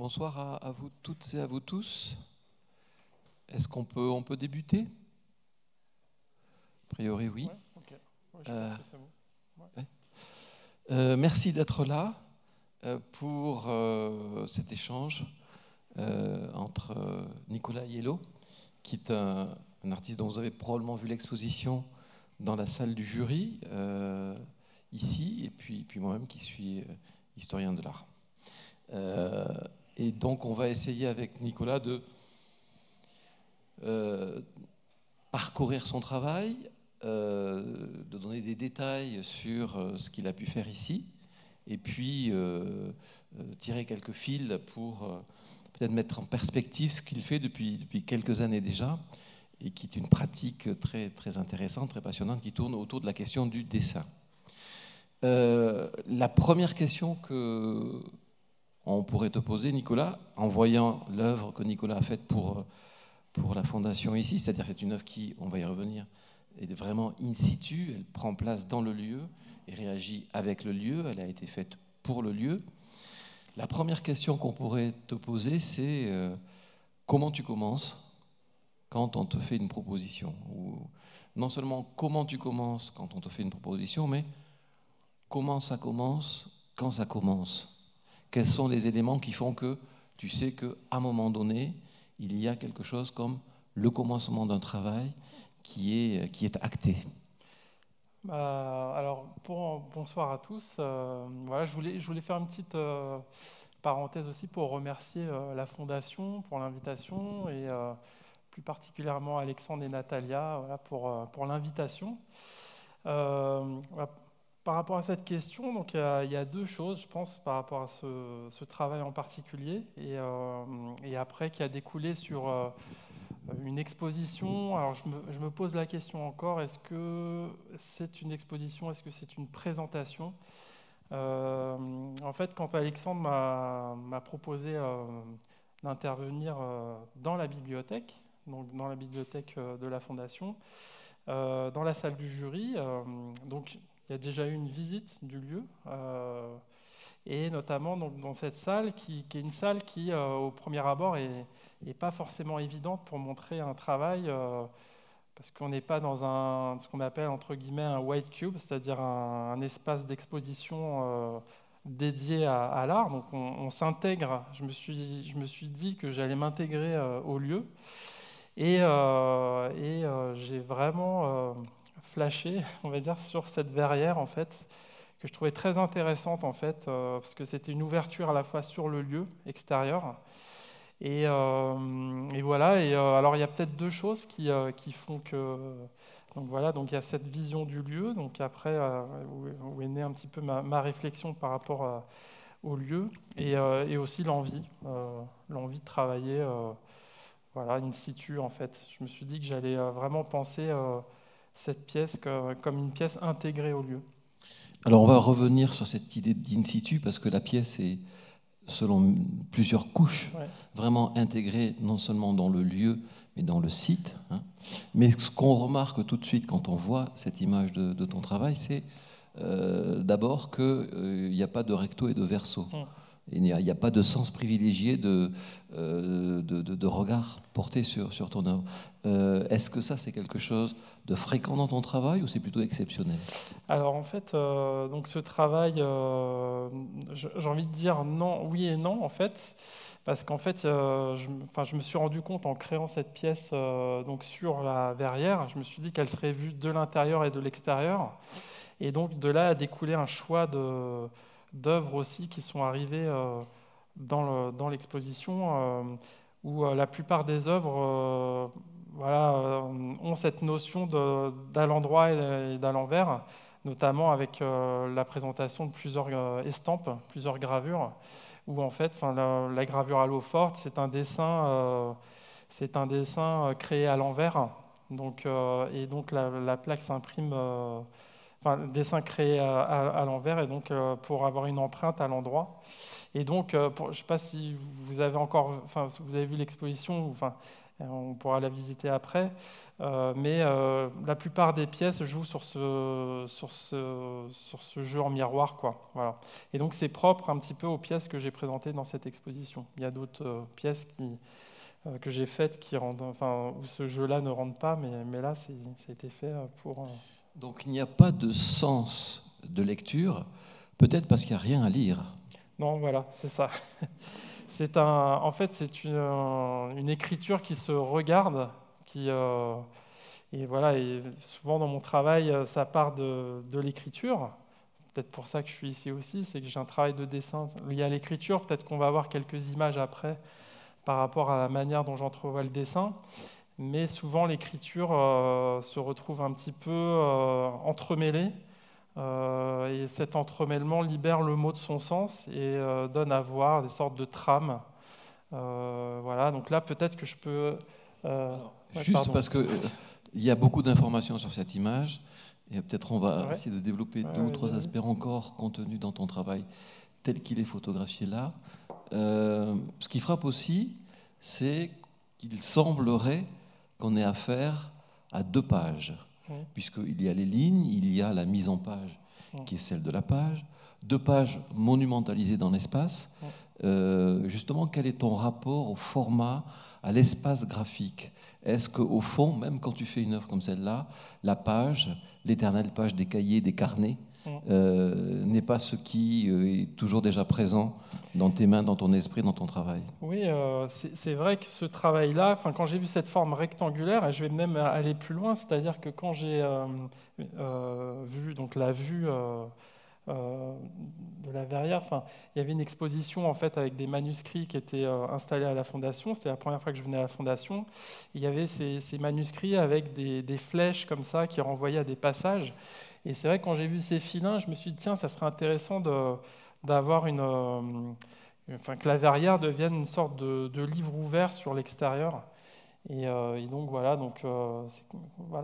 Bonsoir à vous toutes et à vous tous. Est-ce qu'on peut débuter? A priori, oui. Ouais, ok. Ouais, je pense que c'est bon. Ouais. Merci d'être là pour cet échange entre Nicolas Aiello, qui est un artiste dont vous avez probablement vu l'exposition dans la salle du jury, ici, et puis moi-même qui suis historien de l'art. Et donc on va essayer avec Nicolas de parcourir son travail, de donner des détails sur ce qu'il a pu faire ici, et puis tirer quelques fils pour peut-être mettre en perspective ce qu'il fait depuis quelques années déjà, et qui est une pratique très, très intéressante, très passionnante, qui tourne autour de la question du dessin. La première question qu'on pourrait te poser, Nicolas, en voyant l'œuvre que Nicolas a faite pour la Fondation ici, c'est-à-dire c'est une œuvre qui, on va y revenir, est vraiment in situ, elle prend place dans le lieu et réagit avec le lieu, elle a été faite pour le lieu. La première question qu'on pourrait te poser, c'est comment tu commences quand on te fait une proposition, ou non seulement comment tu commences quand on te fait une proposition, mais comment ça commence, quand ça commence. Quels sont les éléments qui font que tu sais qu'à un moment donné, il y a quelque chose comme le commencement d'un travail qui est acté. Alors, bonsoir à tous. Voilà, je voulais faire une petite parenthèse aussi pour remercier la Fondation pour l'invitation et plus particulièrement Alexandre et Natalia voilà, pour l'invitation. Voilà, par rapport à cette question, donc, il y a deux choses, je pense, par rapport à ce travail en particulier et après qui a découlé sur une exposition. Alors je me pose la question encore, est-ce que c'est une exposition, est-ce que c'est une présentation? En fait, quand Alexandre m'a proposé d'intervenir dans la bibliothèque, donc dans la bibliothèque de la Fondation, dans la salle du jury, donc il y a déjà eu une visite du lieu, et notamment donc, dans cette salle qui est une salle qui, au premier abord, est pas forcément évidente pour montrer un travail, parce qu'on n'est pas dans ce qu'on appelle entre guillemets un white cube, c'est-à-dire un espace d'exposition dédié à l'art. Donc on s'intègre. Je me suis dit que j'allais m'intégrer au lieu, et j'ai vraiment flashé, on va dire, sur cette verrière en fait, que je trouvais très intéressante en fait, parce que c'était une ouverture à la fois sur le lieu extérieur. Et voilà, alors il y a peut-être deux choses qui font que... Donc voilà, donc il y a cette vision du lieu, donc après, où est née un petit peu ma réflexion par rapport au lieu, et aussi l'envie de travailler voilà, in situ en fait. Je me suis dit que j'allais vraiment penser cette pièce comme une pièce intégrée au lieu. Alors on va revenir sur cette idée d'in situ parce que la pièce est, selon plusieurs couches, Ouais. vraiment intégrée non seulement dans le lieu, mais dans le site. Mais ce qu'on remarque tout de suite quand on voit cette image de ton travail, c'est d'abord qu'il n'y a pas de recto et de verso. Il n'y a pas de sens privilégié de regard porté sur ton œuvre. Est-ce que ça, c'est quelque chose de fréquent dans ton travail ou c'est plutôt exceptionnel? Alors en fait, donc ce travail, j'ai envie de dire non, oui et non en fait, parce qu'en fait, je me suis rendu compte en créant cette pièce donc sur la verrière, je me suis dit qu'elle serait vue de l'intérieur et de l'extérieur, et donc de là a découlé un choix d'œuvres aussi qui sont arrivées dans l'exposition, où la plupart des œuvres voilà, ont cette notion d'à l'endroit et d'à l'envers, notamment avec la présentation de plusieurs estampes, plusieurs gravures, où en fait, la gravure à l'eau forte, c'est un dessin créé à l'envers, donc, et donc la plaque s'imprime, enfin, le dessin créé à l'envers, et donc pour avoir une empreinte à l'endroit. Et donc, je ne sais pas si vous avez encore, enfin, si vous avez vu l'exposition, enfin, On pourra la visiter après. Mais la plupart des pièces jouent sur ce jeu en miroir, quoi. Voilà. Et donc c'est propre un petit peu aux pièces que j'ai présentées dans cette exposition. Il y a d'autres pièces que j'ai faites où ce jeu-là ne rentre pas, mais là, ça a été fait pour... Donc il n'y a pas de sens de lecture, peut-être parce qu'il n'y a rien à lire. Non, voilà, c'est ça. En fait, c'est une écriture qui se regarde, et voilà. Et souvent dans mon travail, ça part de l'écriture. Peut-être pour ça que je suis ici aussi, c'est que j'ai un travail de dessin lié à l'écriture. Peut-être qu'on va avoir quelques images après par rapport à la manière dont j'entrevois le dessin. Mais souvent, l'écriture se retrouve un petit peu entremêlée. Et cet entremêlement libère le mot de son sens et donne à voir des sortes de trames. Voilà, donc là, peut-être que je peux... Juste parce qu'il y a beaucoup d'informations sur cette image, et peut-être on va essayer de développer deux ou trois aspects encore contenus dans ton travail tel qu'il est photographié là. Ce qui frappe aussi, c'est qu'il semblerait qu'on ait affaire à 2 pages, puisqu'il y a les lignes, il y a la mise en page qui est celle de la page, 2 pages monumentalisées dans l'espace. Justement, quel est ton rapport au format, à l'espace graphique? Est-ce qu'au fond, même quand tu fais une œuvre comme celle-là, la page, l'éternelle page des cahiers, des carnets, n'est pas ce qui est toujours déjà présent dans tes mains, dans ton esprit, dans ton travail? Oui, c'est vrai que ce travail-là, quand j'ai vu cette forme rectangulaire, et je vais même aller plus loin, c'est-à-dire que quand j'ai vu donc la vue de la Verrière, il y avait une exposition en fait avec des manuscrits qui étaient installés à la Fondation. C'était la première fois que je venais à la Fondation. Il y avait ces manuscrits avec des flèches comme ça qui renvoyaient à des passages. Et c'est vrai que quand j'ai vu ces filins, je me suis dit tiens, ça serait intéressant d'avoir que la Verrière devienne une sorte de livre ouvert sur l'extérieur. Et donc voilà,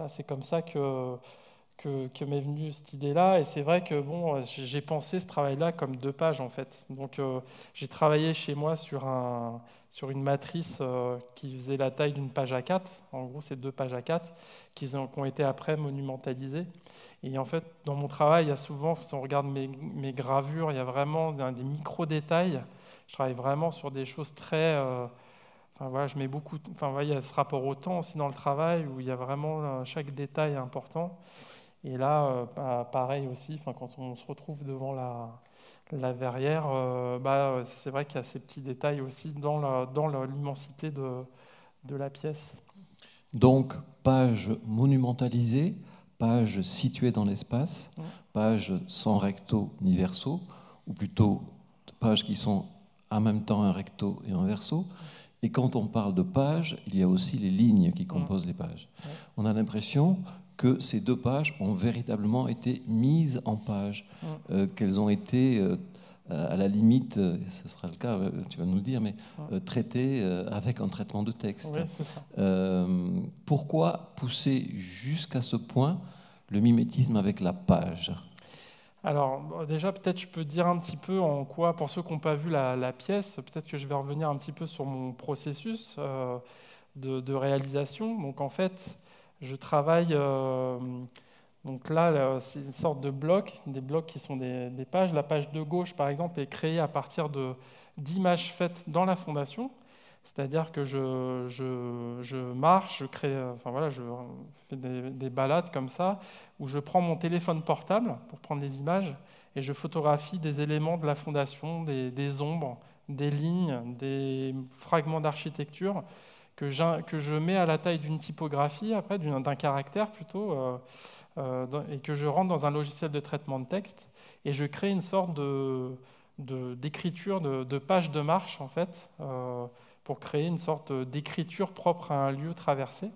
c'est comme ça que m'est venue cette idée-là. Et c'est vrai que j'ai pensé ce travail-là comme 2 pages en fait. Donc j'ai travaillé chez moi sur une matrice qui faisait la taille d'une page A4. En gros, c'est 2 pages A4 qui ont été après monumentalisées. Et en fait, dans mon travail, il y a souvent, si on regarde mes gravures, il y a vraiment des micro-détails. Je travaille vraiment sur des choses très... je mets beaucoup... il y a ce rapport au temps aussi dans le travail où il y a vraiment chaque détail important. Et là, pareil aussi, quand on se retrouve devant la Verrière, c'est vrai qu'il y a ces petits détails aussi dans l'immensité de la pièce. Donc, page monumentalisée, page située dans l'espace, pages sans recto ni verso, ou plutôt pages qui sont en même temps un recto et un verso. Et quand on parle de pages, il y a aussi les lignes qui composent les pages. On a l'impression que ces 2 pages ont véritablement été mises en page, qu'elles ont été, à la limite, ce sera le cas, tu vas nous le dire, mais traitées avec un traitement de texte. Oui, c'est ça. Pourquoi pousser jusqu'à ce point le mimétisme avec la page? Alors déjà, peut-être je peux dire un petit peu en quoi, pour ceux qui n'ont pas vu la pièce, peut-être que je vais revenir un petit peu sur mon processus de réalisation. Donc en fait, je travaille, donc là, c'est une sorte de bloc, des blocs qui sont des pages. La page de gauche, par exemple, est créée à partir d'images faites dans la Fondation. C'est-à-dire que je marche, je fais des balades comme ça, où je prends mon téléphone portable pour prendre des images et je photographie des éléments de la Fondation, des ombres, des lignes, des fragments d'architecture que je mets à la taille d'une typographie, après d'un caractère plutôt, et que je rentre dans un logiciel de traitement de texte et je crée une sorte d'écriture, de page de marche en fait, pour créer une sorte d'écriture propre à un lieu traversé.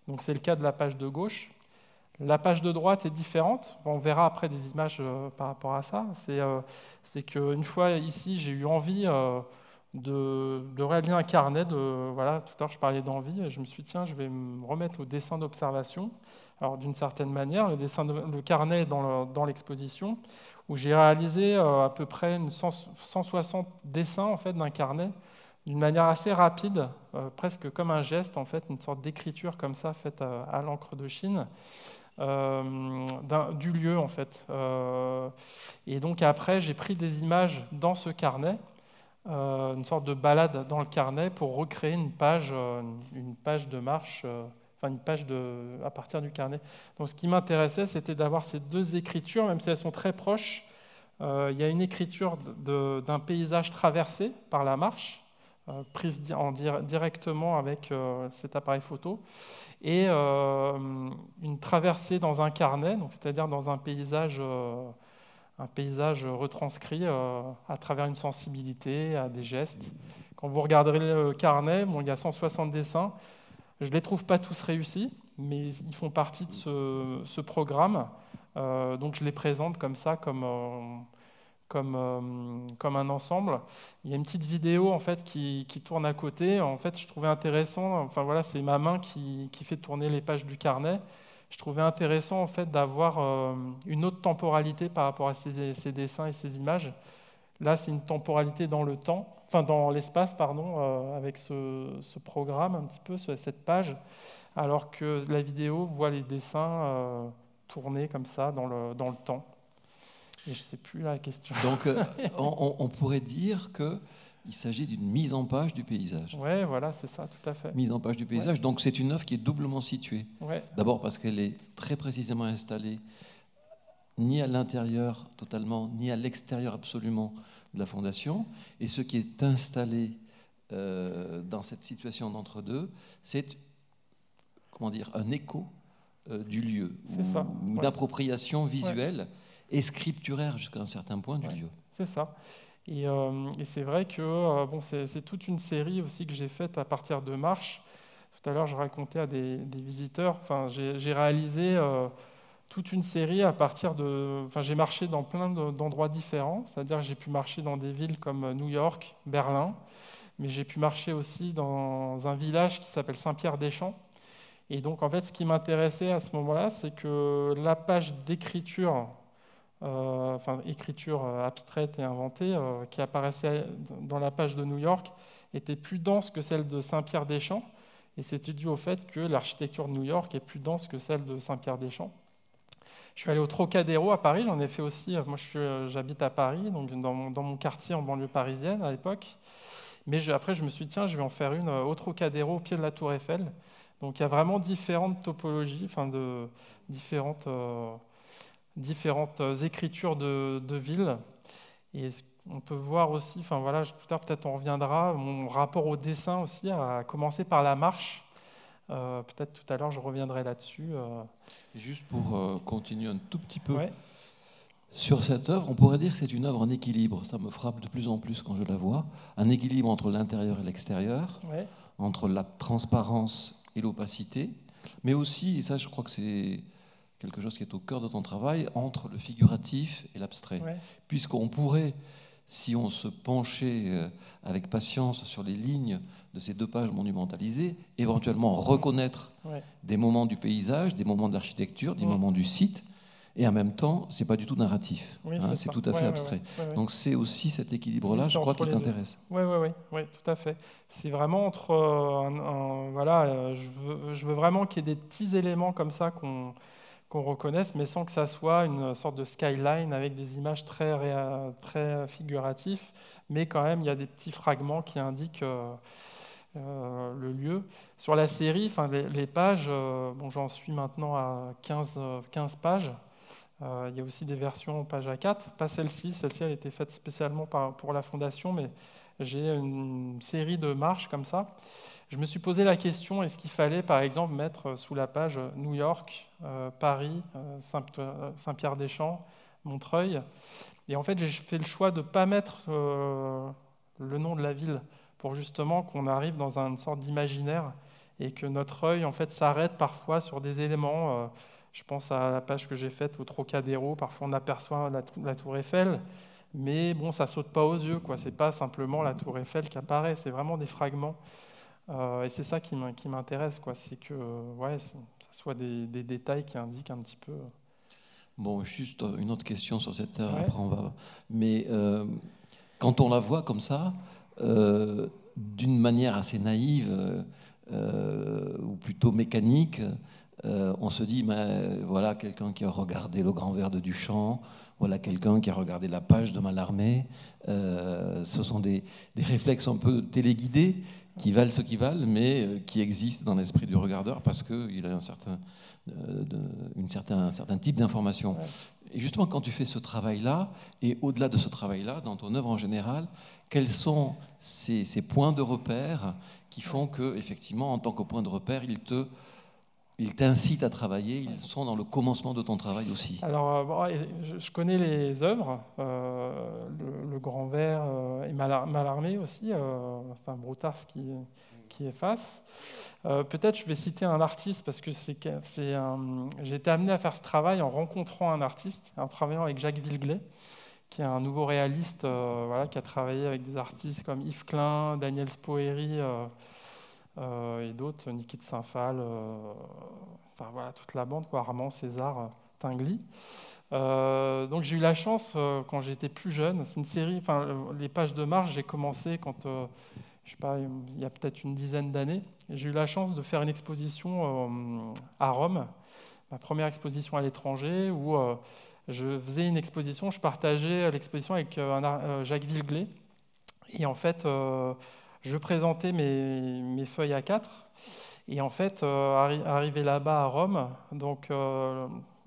Donc c'est le cas de la page de gauche. La page de droite est différente. On verra après des images par rapport à ça. C'est qu'une fois ici, j'ai eu envie de réaliser un carnet. Voilà, tout à l'heure, je parlais d'envie. Et je me suis dit, tiens, je vais me remettre au dessin d'observation. Alors d'une certaine manière, le carnet est dans l'exposition, où j'ai réalisé à peu près 160 dessins en fait, d'un carnet d'une manière assez rapide, presque comme un geste, en fait, une sorte d'écriture comme ça, faite à l'encre de Chine, du lieu, en fait. Et donc après, j'ai pris des images dans ce carnet, une sorte de balade dans le carnet pour recréer une page de marche, enfin une page à partir du carnet. Donc ce qui m'intéressait, c'était d'avoir ces deux écritures, même si elles sont très proches. Il y a une écriture d'un paysage traversé par la marche, prise directement avec cet appareil photo, et une traversée dans un carnet, donc c'est-à-dire dans un paysage retranscrit à travers une sensibilité, à des gestes. Quand vous regarderez le carnet, bon, il y a 160 dessins. Je ne les trouve pas tous réussis, mais ils font partie de ce programme. Donc je les présente comme ça, comme un ensemble. Il y a une petite vidéo en fait, qui tourne à côté. En fait, je trouvais intéressant, enfin voilà, c'est ma main qui fait tourner les pages du carnet. Je trouvais intéressant en fait d'avoir une autre temporalité par rapport à ces dessins et ces images. Là, c'est une temporalité dans le temps, enfin dans l'espace, pardon, avec ce programme un petit peu, cette page, alors que la vidéo voit les dessins tourner comme ça dans le temps. Et je ne sais plus la question. Donc, on pourrait dire qu'il s'agit d'une mise en page du paysage. Oui, voilà, c'est ça, tout à fait. Mise en page du paysage. Ouais. Donc, c'est une œuvre qui est doublement située. Ouais. D'abord parce qu'elle est très précisément installée, ni à l'intérieur totalement, ni à l'extérieur absolument de la Fondation. Et ce qui est installé dans cette situation d'entre-deux, c'est, comment dire, un écho du lieu, ou une appropriation visuelle et scripturaire jusqu'à un certain point du lieu. C'est ça. Et c'est vrai que bon, c'est toute une série aussi que j'ai faite à partir de marches. Tout à l'heure, je racontais à des visiteurs, enfin, j'ai réalisé toute une série à partir de... Enfin, j'ai marché dans plein d'endroits différents, c'est-à-dire que j'ai pu marcher dans des villes comme New York, Berlin, mais j'ai pu marcher aussi dans un village qui s'appelle Saint-Pierre-des-Champs. Et donc, en fait, ce qui m'intéressait à ce moment-là, c'est que la page d'écriture, écriture abstraite et inventée, qui apparaissait dans la page de New York, était plus dense que celle de Saint-Pierre-des-Champs. Et c'était dû au fait que l'architecture de New York est plus dense que celle de Saint-Pierre-des-Champs. Je suis allé au Trocadéro à Paris, j'en ai fait aussi. Moi, j'habite à Paris, donc dans mon quartier en banlieue parisienne à l'époque. Mais après, je me suis dit, tiens, je vais en faire une au Trocadéro, au pied de la Tour Eiffel. Donc, il y a vraiment différentes topologies, différentes écritures de villes. Et on peut voir aussi, enfin voilà, tout à l'heure peut-être on reviendra, mon rapport au dessin aussi a commencé par la marche. Peut-être tout à l'heure je reviendrai là-dessus. Juste pour continuer un tout petit peu sur cette œuvre, on pourrait dire que c'est une œuvre en équilibre. Ça me frappe de plus en plus quand je la vois. Un équilibre entre l'intérieur et l'extérieur, entre la transparence et l'opacité, mais aussi, et ça je crois que c'est quelque chose qui est au cœur de ton travail, entre le figuratif et l'abstrait. Puisqu'on pourrait, si on se penchait avec patience sur les lignes de ces deux pages monumentalisées, éventuellement reconnaître des moments du paysage, des moments de l'architecture, des moments du site, et en même temps, c'est pas du tout narratif, c'est tout à fait abstrait. Donc c'est aussi cet équilibre-là, je crois, qui t'intéresse. Oui, tout à fait. C'est vraiment entre... voilà, je veux vraiment qu'il y ait des petits éléments comme ça qu'on reconnaisse, mais sans que ça soit une sorte de skyline avec des images très figuratives, mais quand même, il y a des petits fragments qui indiquent le lieu. Sur la série, les pages, bon, j'en suis maintenant à 15 pages. Il y a aussi des versions page A4, pas celle-ci. Celle-ci a été faite spécialement pour la Fondation, mais j'ai une série de marches comme ça. Je me suis posé la question, est-ce qu'il fallait, par exemple, mettre sous la page New York, Paris, Saint-Pierre-des-Champs, Montreuil. Et en fait, j'ai fait le choix de ne pas mettre le nom de la ville pour justement qu'on arrive dans une sorte d'imaginaire et que notre œil en fait, s'arrête parfois sur des éléments. Je pense à la page que j'ai faite au Trocadéro. Parfois, on aperçoit la Tour Eiffel. Mais bon, ça ne saute pas aux yeux, quoi. Ce n'est pas simplement la Tour Eiffel qui apparaît, c'est vraiment des fragments. Et c'est ça qui m'intéresse, quoi. C'est que ça soit des détails qui indiquent un petit peu. Bon, juste une autre question sur cette œuvre, après on va. Mais quand on la voit comme ça, d'une manière assez naïve ou plutôt mécanique, on se dit, voilà quelqu'un qui a regardé Le Grand Vers de Duchamp, voilà quelqu'un qui a regardé La Page de Mallarmé. Ce sont des réflexes un peu téléguidés qui valent ce qu'ils valent, mais qui existent dans l'esprit du regardeur parce qu'il a un certain type d'information. Ouais. Et justement, quand tu fais ce travail-là, et au-delà de ce travail-là, dans ton œuvre en général, quels sont ces points de repère qui font que, effectivement, en tant que point de repère, ils t'incitent à travailler, ils sont dans le commencement de ton travail aussi? Alors, je connais les œuvres, le Grand Vers et Mallarmé aussi, enfin Broutars qui efface. Peut-être je vais citer un artiste parce que j'ai été amené à faire ce travail en rencontrant un artiste, en travaillant avec Jacques Villeglay, qui est un nouveau réaliste voilà, qui a travaillé avec des artistes comme Yves Klein, Daniel Spoerry et d'autres, Niki de Saint-Phal, enfin voilà, toute la bande, quoi, Armand, César, Tinguely. Donc j'ai eu la chance, quand j'étais plus jeune, c'est une série, enfin les pages de marche, j'ai commencé quand, je sais pas, il y a peut-être une dizaine d'années. J'ai eu la chance de faire une exposition à Rome, ma première exposition à l'étranger, où je faisais une exposition, je partageais l'exposition avec Jacques Villeglay. Et en fait, je présentais mes feuilles A4. Et en fait, arrivé là-bas à Rome, donc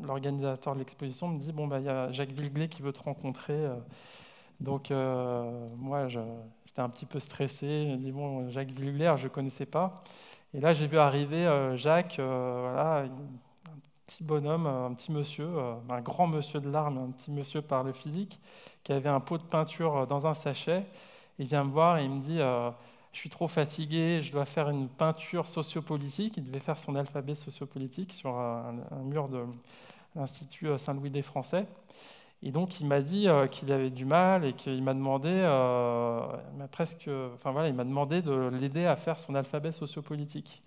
l'organisateur de l'exposition me dit, bon, bah, y a Jacques Villeglay qui veut te rencontrer. Donc moi, j'étais un petit peu stressé. Je dis, bon, Jacques Villeglay, je ne connaissais pas. Et là, j'ai vu arriver Jacques, voilà, un petit bonhomme, un petit monsieur, un grand monsieur de l'art, mais un petit monsieur par le physique, qui avait un pot de peinture dans un sachet. Il vient me voir et il me dit, je suis trop fatigué, je dois faire une peinture sociopolitique. Il devait faire son alphabet sociopolitique sur un mur de l'Institut Saint-Louis des Français. Et donc, il m'a dit qu'il avait du mal et qu'il m'a demandé, il m'a demandé de l'aider à faire son alphabet sociopolitique.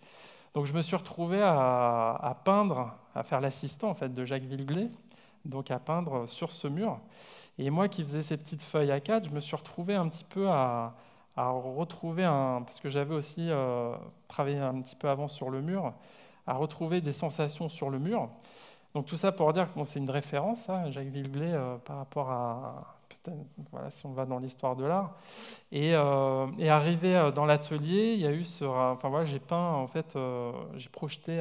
Donc, je me suis retrouvé à peindre, à faire l'assistant en fait de Jacques Villeglay, donc à peindre sur ce mur. Et moi, qui faisais ces petites feuilles A4, je me suis retrouvé un petit peu à retrouver parce que j'avais aussi travaillé un petit peu avant sur le mur, à retrouver des sensations sur le mur. Donc tout ça pour dire que c'est une référence, hein, Jacques Villeglay, par rapport à, peut-être, voilà, si on va dans l'histoire de l'art. Et arrivé dans l'atelier, il y a eu j'ai peint, en fait, j'ai projeté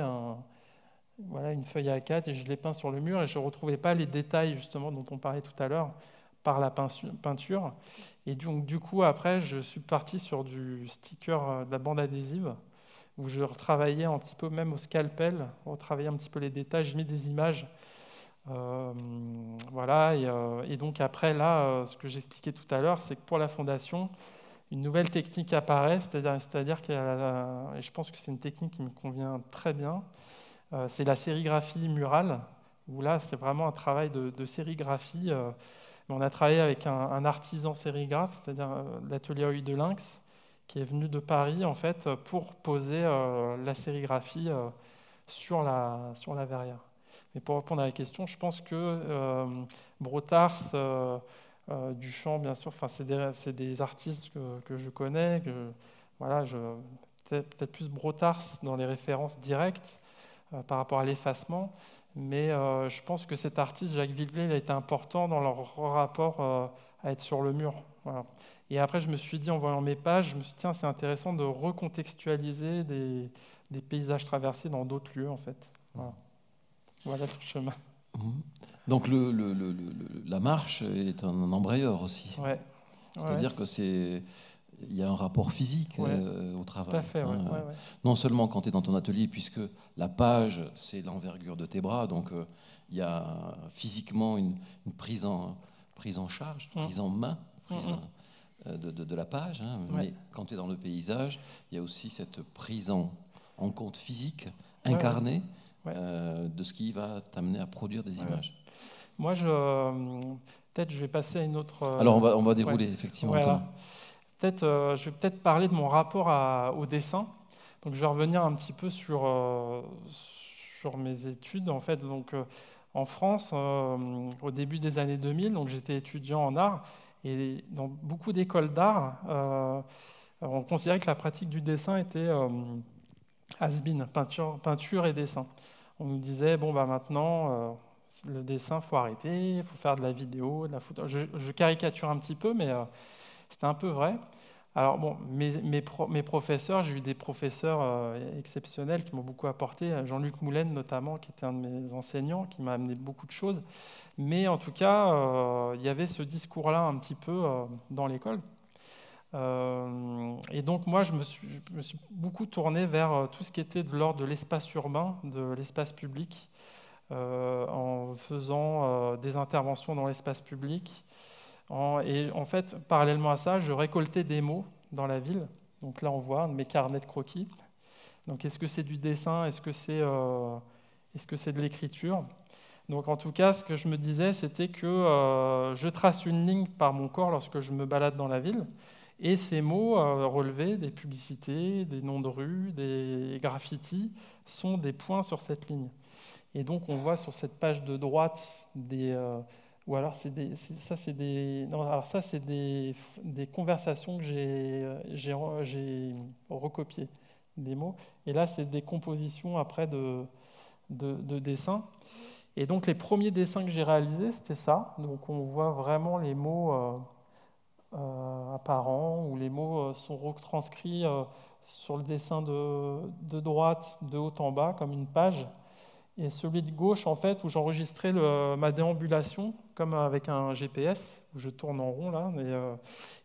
une feuille A4 et je l'ai peint sur le mur et je ne retrouvais pas les détails justement dont on parlait tout à l'heure par la peinture. Et donc du coup, après, je suis parti sur du sticker, de la bande adhésive, où je retravaillais un petit peu, même au scalpel, retravaillais un petit peu les détails, j'ai mis des images. Voilà, et donc après, là, ce que j'expliquais tout à l'heure, c'est que pour la fondation, une nouvelle technique apparaît, c'est-à-dire et je pense que c'est une technique qui me convient très bien, c'est la sérigraphie murale, où là, c'est vraiment un travail de sérigraphie. On a travaillé avec un artisan sérigraphe, c'est-à-dire l'atelier Œil de Lynx, qui est venu de Paris en fait pour poser la sérigraphie sur la verrière. Mais pour répondre à la question, je pense que Broutars, Duchamp, bien sûr, c'est des artistes que je connais, voilà, peut-être plus Broutars dans les références directes par rapport à l'effacement, mais je pense que cet artiste, Jacques Villeglay, il a été important dans leur rapport à être sur le mur. Voilà. Et après, je me suis dit, en voyant mes pages, je me suis dit, tiens, c'est intéressant de recontextualiser des paysages traversés dans d'autres lieux, en fait. Voilà le chemin. Donc la marche est un embrayeur aussi. Ouais. C'est-à-dire que il y a un rapport physique au travail. Tout à fait, ouais. Non seulement quand tu es dans ton atelier, puisque la page, c'est l'envergure de tes bras, donc il y a physiquement une prise en charge, prise en main de la page. Hein, mais quand tu es dans le paysage, il y a aussi cette prise en compte physique, incarnée, de ce qui va t'amener à produire des images. Moi, peut-être je vais passer à une autre... Alors on va dérouler, effectivement. Voilà. Je vais peut-être parler de mon rapport au dessin. Donc, je vais revenir un petit peu sur mes études. En fait, donc, en France, au début des années 2000, donc, j'étais étudiant en art. Et dans beaucoup d'écoles d'art, On considérait que la pratique du dessin était has-been, peinture et dessin. On nous disait, bon, bah, maintenant, le dessin, il faut arrêter, il faut faire de la vidéo, de la photo. Je caricature un petit peu, mais c'était un peu vrai. Alors, bon, mes professeurs, j'ai eu des professeurs exceptionnels qui m'ont beaucoup apporté. Jean-Luc Moulin, notamment, qui était un de mes enseignants, qui m'a amené beaucoup de choses. Mais en tout cas, il y avait ce discours-là un petit peu dans l'école. Et donc moi, je me suis beaucoup tourné vers tout ce qui était de l'ordre de l'espace urbain, de l'espace public, en faisant des interventions dans l'espace public. Et en fait, parallèlement à ça, je récoltais des mots dans la ville. Donc là, on voit mes carnets de croquis. Donc est-ce que c'est du dessin? Est-ce que c'est de l'écriture? Donc en tout cas, ce que je me disais, c'était que je trace une ligne par mon corps lorsque je me balade dans la ville. Et ces mots relevés, des publicités, des noms de rues, des graffitis, sont des points sur cette ligne. Et donc on voit sur cette page de droite ou alors des conversations que j'ai recopiées, des mots. Et là, c'est des compositions après de dessins. Et donc les premiers dessins que j'ai réalisés, c'était ça. Donc on voit vraiment les mots apparents, où les mots sont retranscrits sur le dessin de droite, de haut en bas, comme une page. Et celui de gauche, en fait, où j'enregistrais ma déambulation, comme avec un GPS, où je tourne en rond, là.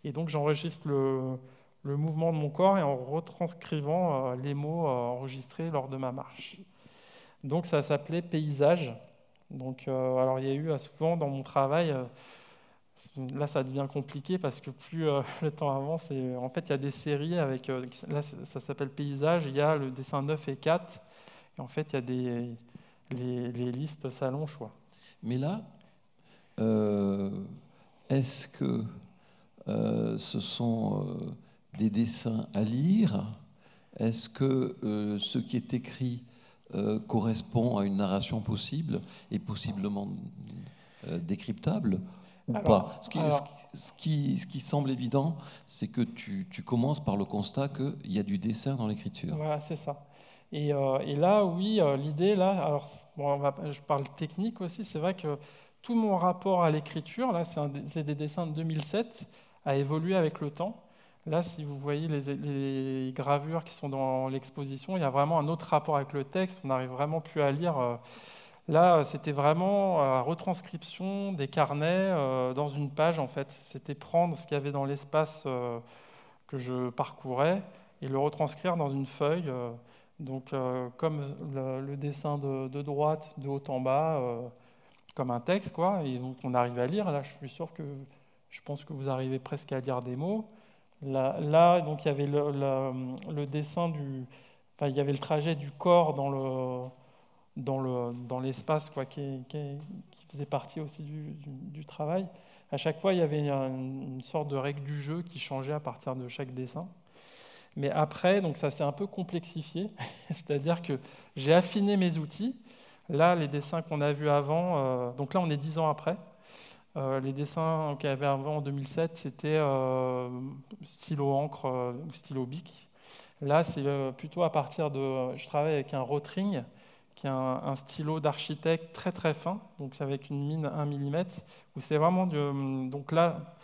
Et donc j'enregistre le mouvement de mon corps et en retranscrivant les mots enregistrés lors de ma marche. Donc ça s'appelait Paysage. Donc, alors il y a eu souvent dans mon travail, là ça devient compliqué parce que plus le temps avance, en fait il y a des séries avec, là ça s'appelle Paysage, il y a le dessin 9 et 4, et en fait il y a les listes s'allongent, quoi. Mais là, est-ce que ce sont des dessins à lire? Est-ce que ce qui est écrit correspond à une narration possible et possiblement décryptable ou pas? Ce qui semble évident, c'est que tu commences par le constat qu'il y a du dessin dans l'écriture. Voilà, c'est ça. Et là, oui, l'idée, là, alors, bon, je parle technique aussi, c'est vrai que tout mon rapport à l'écriture, là, c'est des dessins de 2007, a évolué avec le temps. Là, si vous voyez les gravures qui sont dans l'exposition, il y a vraiment un autre rapport avec le texte, on n'arrive vraiment plus à lire. Là, c'était vraiment la retranscription des carnets dans une page, en fait. C'était prendre ce qu'il y avait dans l'espace que je parcourais et le retranscrire dans une feuille. Donc, comme le dessin de droite, de haut en bas, comme un texte, quoi. Et donc, on arrive à lire. Là, je pense que vous arrivez presque à lire des mots. Là, donc, il y avait le dessin enfin, il y avait le trajet du corps dans l'espace, quoi, qui faisait partie aussi du travail. À chaque fois, il y avait une sorte de règle du jeu qui changeait à partir de chaque dessin. Mais après, donc ça s'est un peu complexifié, c'est-à-dire que j'ai affiné mes outils. Là, les dessins qu'on a vus avant, donc là, on est 10 ans après. Les dessins qu'il y avait avant en 2007, c'était stylo encre ou stylo bic. Là, c'est plutôt à partir je travaille avec un Rotring, qui est un stylo d'architecte très très fin, donc avec une mine 1 mm, où c'est vraiment donc là,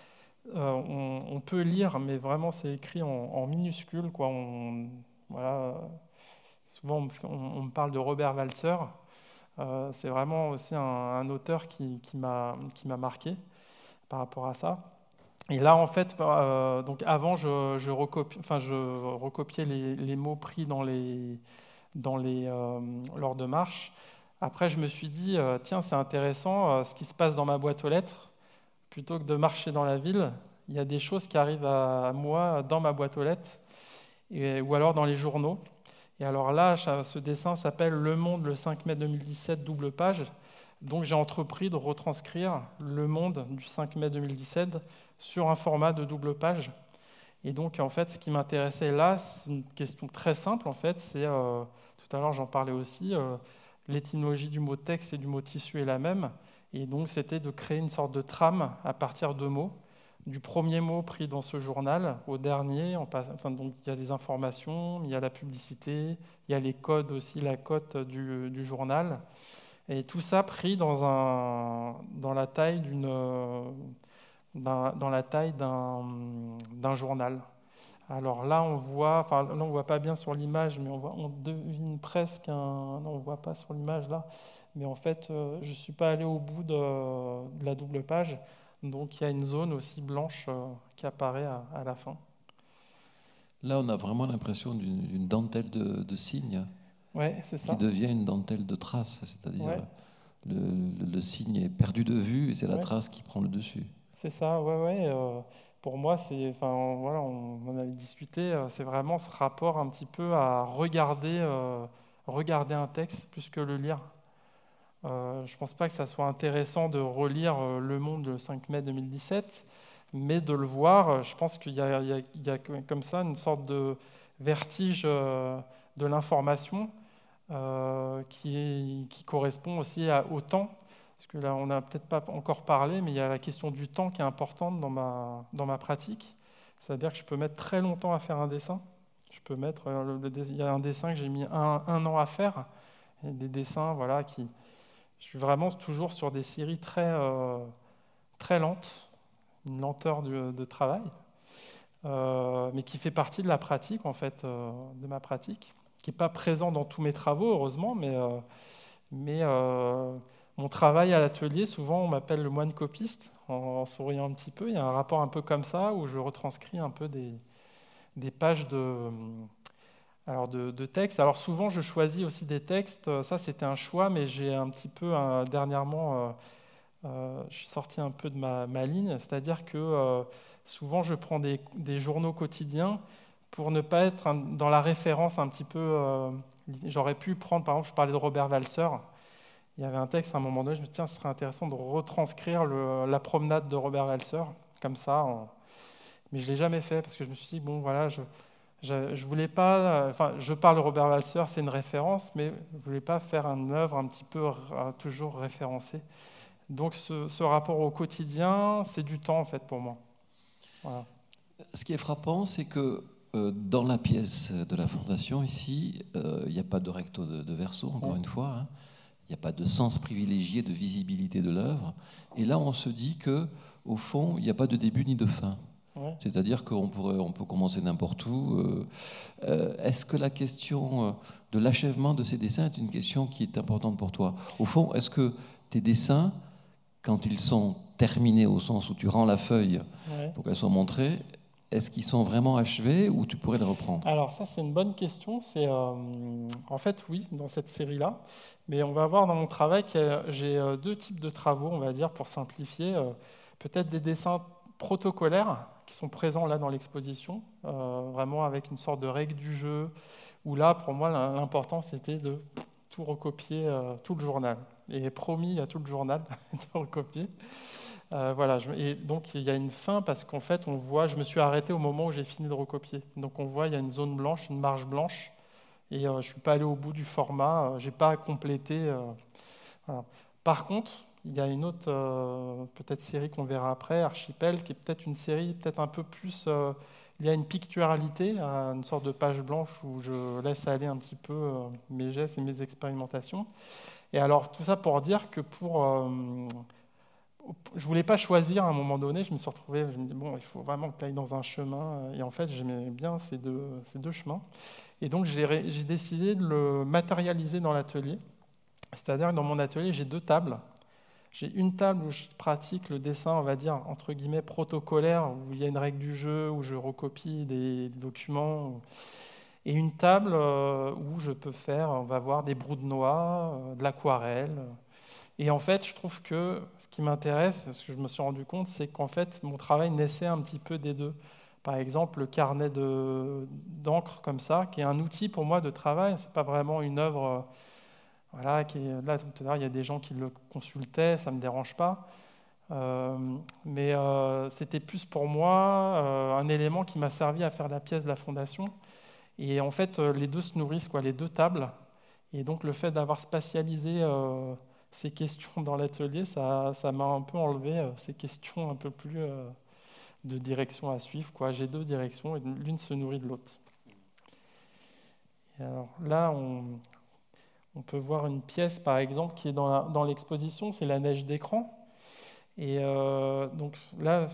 on peut lire, mais vraiment c'est écrit en minuscule, quoi. Voilà, souvent on me parle de Robert Walser. C'est vraiment aussi un auteur qui m'a marqué par rapport à ça. Et là, en fait, donc avant, je recopiais les mots pris lors de marche. Après, je me suis dit, tiens, c'est intéressant ce qui se passe dans ma boîte aux lettres. Plutôt que de marcher dans la ville, il y a des choses qui arrivent à moi dans ma boîte aux lettres, ou alors dans les journaux. Et alors là, ce dessin s'appelle Le Monde, le 5 mai 2017, double page. Donc j'ai entrepris de retranscrire Le Monde du 5 mai 2017 sur un format de double page. Et donc en fait, ce qui m'intéressait là, c'est une question très simple en fait. C'est tout à l'heure j'en parlais aussi. L'étymologie du mot texte et du mot tissu est la même. Et donc c'était de créer une sorte de trame à partir de mots. du premier mot pris dans ce journal au dernier. Donc, il y a des informations, il y a la publicité, il y a les codes aussi, la cote du journal. Et tout ça pris dans la taille d'un journal. Alors là, on voit pas bien sur l'image, mais on devine presque non, on voit pas sur l'image là. Mais en fait, je suis pas allé au bout de la double page, donc il y a une zone aussi blanche qui apparaît à la fin. Là, on a vraiment l'impression d'une dentelle de signes Ouais, c'est ça. qui devient une dentelle de traces, c'est-à-dire Ouais. le signe est perdu de vue et c'est la Ouais. trace qui prend le dessus. C'est ça, ouais. Pour moi, voilà, on en avait discuté. C'est vraiment ce rapport un petit peu à regarder un texte plus que le lire. Je ne pense pas que ça soit intéressant de relire Le Monde le 5 mai 2017, mais de le voir, je pense qu'il y a comme ça une sorte de vertige de l'information qui correspond aussi au temps. Parce que là, on n'a peut-être pas encore parlé, mais il y a la question du temps qui est importante dans ma pratique. C'est-à-dire que je peux mettre très longtemps à faire un dessin. Il y a un dessin que j'ai mis un an à faire, et des dessins, voilà, je suis vraiment toujours sur des séries très lentes, une lenteur de travail, mais qui fait partie de la pratique, en fait, de ma pratique, qui n'est pas présent dans tous mes travaux, heureusement, mais mon travail à l'atelier, souvent, on m'appelle le moine copiste, en souriant un petit peu. Il y a un rapport un peu comme ça, où je retranscris un peu des pages de textes. Alors souvent, je choisis aussi des textes. Ça, c'était un choix, mais j'ai un petit peu, dernièrement, je suis sorti un peu de ma ligne. C'est-à-dire que souvent, je prends des journaux quotidiens pour ne pas être dans la référence un petit peu. J'aurais pu prendre, par exemple, je parlais de Robert Walser. Il y avait un texte à un moment donné, je me suis dit, tiens, ce serait intéressant de retranscrire la promenade de Robert Walser, comme ça. Mais je ne l'ai jamais fait parce que je me suis dit, bon, voilà, je voulais pas. Enfin, je parle de Robert Walser, c'est une référence, mais je ne voulais pas faire une œuvre un petit peu toujours référencée. Donc, ce rapport au quotidien, c'est du temps, en fait, pour moi. Voilà. Ce qui est frappant, c'est que dans la pièce de la Fondation, ici, il n'y a pas de recto de verso, encore une fois. Hein. Il n'y a pas de sens privilégié de visibilité de l'œuvre. Et là, on se dit que, au fond, il n'y a pas de début ni de fin. Ouais. C'est-à-dire qu'on peut commencer n'importe où. Est-ce que la question de l'achèvement de ces dessins est une question qui est importante pour toi? Au fond, est-ce que tes dessins, quand ils sont terminés au sens où tu rends la feuille pour qu'elle soit montrée, est-ce qu'ils sont vraiment achevés ou tu pourrais les reprendre? Alors ça, c'est une bonne question. En fait, oui, dans cette série-là. Mais on va voir dans mon travail que j'ai deux types de travaux, on va dire, pour simplifier. Peut-être des dessins protocolaires qui sont présents là dans l'exposition, vraiment avec une sorte de règle du jeu, où là, pour moi, l'important, c'était de tout recopier, tout le journal. Et promis à tout le journal de recopier. Voilà, et donc il y a une fin parce qu'en fait, on voit, je me suis arrêté au moment où j'ai fini de recopier. Donc on voit, il y a une zone blanche, une marge blanche, et je ne suis pas allé au bout du format, je n'ai pas complété. Voilà. Par contre, il y a une autre peut-être série qu'on verra après, Archipel, qui est peut-être une série peut-être un peu plus. Il y a une picturalité, une sorte de page blanche où je laisse aller un petit peu mes gestes et mes expérimentations. Et alors tout ça pour dire que je voulais pas choisir à un moment donné, je me suis retrouvé, je me dis bon, il faut vraiment que tu ailles dans un chemin, et en fait j'aimais bien ces deux chemins. Et donc j'ai décidé de le matérialiser dans l'atelier, c'est-à-dire que dans mon atelier j'ai deux tables. J'ai une table où je pratique le dessin, on va dire, entre guillemets, protocolaire, où il y a une règle du jeu, où je recopie des documents, et une table où je peux faire, on va voir, des brous de noix, de l'aquarelle. Et en fait, je trouve que ce qui m'intéresse, ce que je me suis rendu compte, c'est qu'en fait, mon travail naissait un petit peu des deux. Par exemple, le carnet d'encre comme ça, qui est un outil pour moi de travail. C'est pas vraiment une œuvre, voilà, là. Tout à l'heure, il y a des gens qui le consultaient, ça me dérange pas. Mais c'était plus pour moi un élément qui m'a servi à faire la pièce de la fondation. Et en fait, les deux se nourrissent, quoi, les deux tables. Et donc, le fait d'avoir spatialisé ces questions dans l'atelier, ça m'a un peu enlevé ces questions un peu plus directions à suivre, quoi. J'ai 2 directions et l'une se nourrit de l'autre. Et alors là, on peut voir une pièce, par exemple, qui est dans l'exposition, c'est la neige d'écran. Et donc là,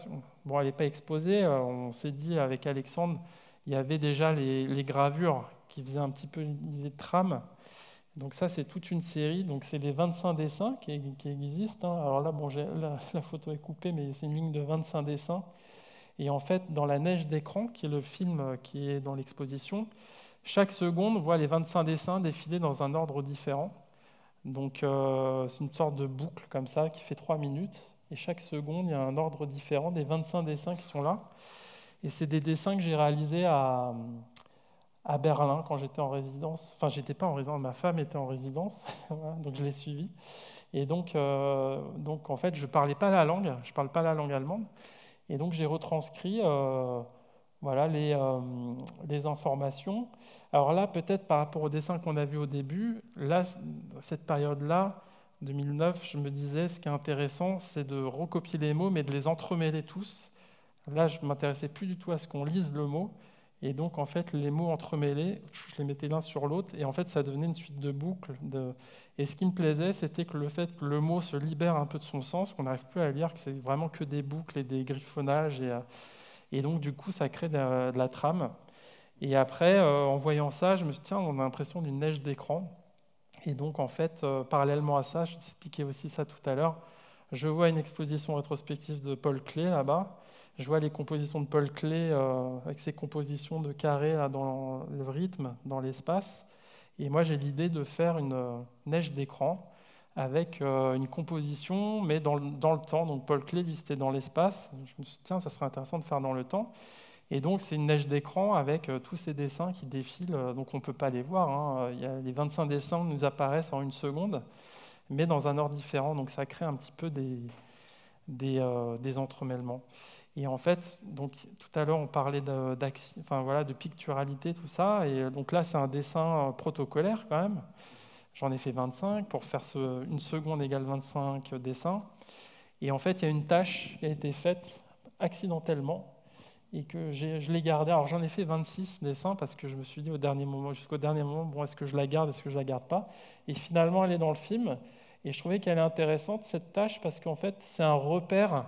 bon, elle n'est pas exposée. On s'est dit avec Alexandre, il y avait déjà les gravures qui faisaient un petit peu l'idée de trame. Donc ça, c'est toute une série. Donc c'est les 25 dessins qui existent, hein. Alors là, bon, la photo est coupée, mais c'est une ligne de 25 dessins. Et en fait, dans La Neige d'écran, qui est le film qui est dans l'exposition, chaque seconde voit les 25 dessins défiler dans un ordre différent. Donc c'est une sorte de boucle comme ça qui fait 3 minutes. Et chaque seconde, il y a un ordre différent des 25 dessins qui sont là. Et c'est des dessins que j'ai réalisés à Berlin quand j'étais en résidence. Enfin, j'étais pas en résidence, ma femme était en résidence, voilà, donc je l'ai suivie. Et donc en fait, je parle pas la langue allemande. Et donc j'ai retranscrit voilà, les informations. Alors là, peut-être par rapport au dessin qu'on a vu au début, là, cette période-là, 2009, je me disais, ce qui est intéressant, c'est de recopier les mots, mais de les entremêler tous. Là, je ne m'intéressais plus du tout à ce qu'on lise le mot. Et donc, en fait, les mots entremêlés, je les mettais l'un sur l'autre. Et en fait, ça devenait une suite de boucles. Et ce qui me plaisait, c'était que le fait que le mot se libère un peu de son sens, qu'on n'arrive plus à lire, que c'est vraiment que des boucles et des griffonnages. Et donc, du coup, ça crée de la trame. Et après, en voyant ça, je me suis dit, tiens, on a l'impression d'une neige d'écran. Et donc, en fait, parallèlement à ça, je t'expliquais aussi ça tout à l'heure, je vois une exposition rétrospective de Paul Klee là-bas. Je vois les compositions de Paul Klee avec ses compositions de carrés là, dans le rythme, dans l'espace. Et moi, j'ai l'idée de faire une neige d'écran avec une composition, mais dans le temps. Donc, Paul Klee, lui, c'était dans l'espace. Je me suis dit, tiens, ça serait intéressant de faire dans le temps. Et donc, c'est une neige d'écran avec tous ces dessins qui défilent. Donc, on ne peut pas les voir, hein. Les 25 dessins nous apparaissent en 1 seconde, mais dans un ordre différent. Donc, ça crée un petit peu des entremêlements. Et en fait, donc, tout à l'heure, on parlait de picturalité, tout ça. Et donc là, c'est un dessin protocolaire quand même. J'en ai fait 25 pour faire 1 seconde égale 25 dessins. Et en fait, il y a une tâche qui a été faite accidentellement et que je l'ai gardée. Alors, j'en ai fait 26 dessins parce que je me suis dit jusqu'au dernier moment, bon, est-ce que je la garde, est-ce que je la garde pas? Et finalement, elle est dans le film. Et je trouvais qu'elle est intéressante, cette tâche, parce qu'en fait, c'est un repère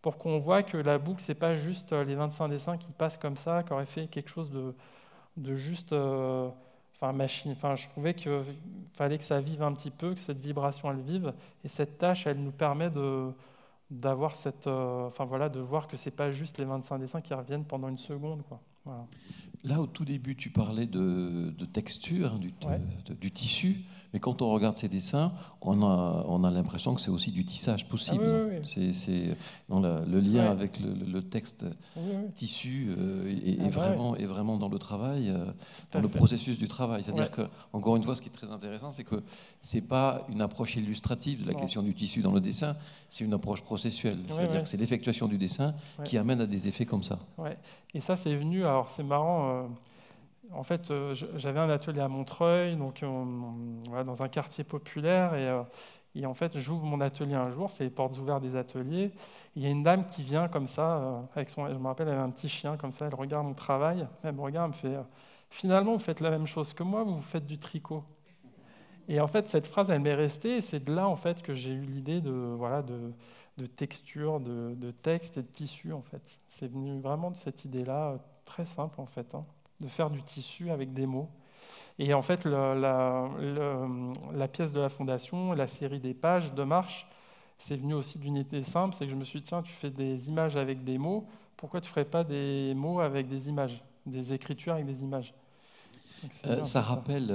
pour qu'on voit que la boucle, c'est pas juste les 25 dessins qui passent comme ça, qui auraient fait quelque chose de juste machine. Enfin, je trouvais qu'il fallait que ça vive un petit peu, que cette vibration, elle vive. Et cette tâche, elle nous permet d'avoir de voir que c'est pas juste les 25 dessins qui reviennent pendant 1 seconde, quoi. Voilà. Là, au tout début, tu parlais de texture, hein, du tissu, mais quand on regarde ces dessins, on a l'impression que c'est aussi du tissage possible. Ah oui. C'est dans le lien avec le texte tissu est vraiment dans le travail, dans le processus du travail. C'est-à-dire que, encore une fois, ce qui est très intéressant, c'est que c'est pas une approche illustrative de la question du tissu dans le dessin, c'est une approche processuelle. C'est-à-dire que c'est l'effectuation du dessin qui amène à des effets comme ça. Ouais. Et ça, c'est venu. Alors, c'est marrant. En fait, j'avais un atelier à Montreuil, donc dans un quartier populaire, et en fait, j'ouvre mon atelier un jour, c'est les portes ouvertes des ateliers. Il y a une dame qui vient comme ça, je me rappelle, elle avait un petit chien comme ça, elle regarde mon travail, elle me regarde, elle me fait finalement, vous faites la même chose que moi, vous faites du tricot. Et en fait, cette phrase, elle m'est restée, et c'est de là en fait que j'ai eu l'idée de texture, de texte et de tissu en fait. C'est venu vraiment de cette idée-là, très simple en fait, hein, de faire du tissu avec des mots. Et en fait, la pièce de la fondation, la série des pages de marche, c'est venu aussi d'une idée simple, c'est que je me suis dit, tiens, tu fais des images avec des mots, pourquoi tu ne ferais pas des mots avec des images, des écritures avec des images? Ça rappelle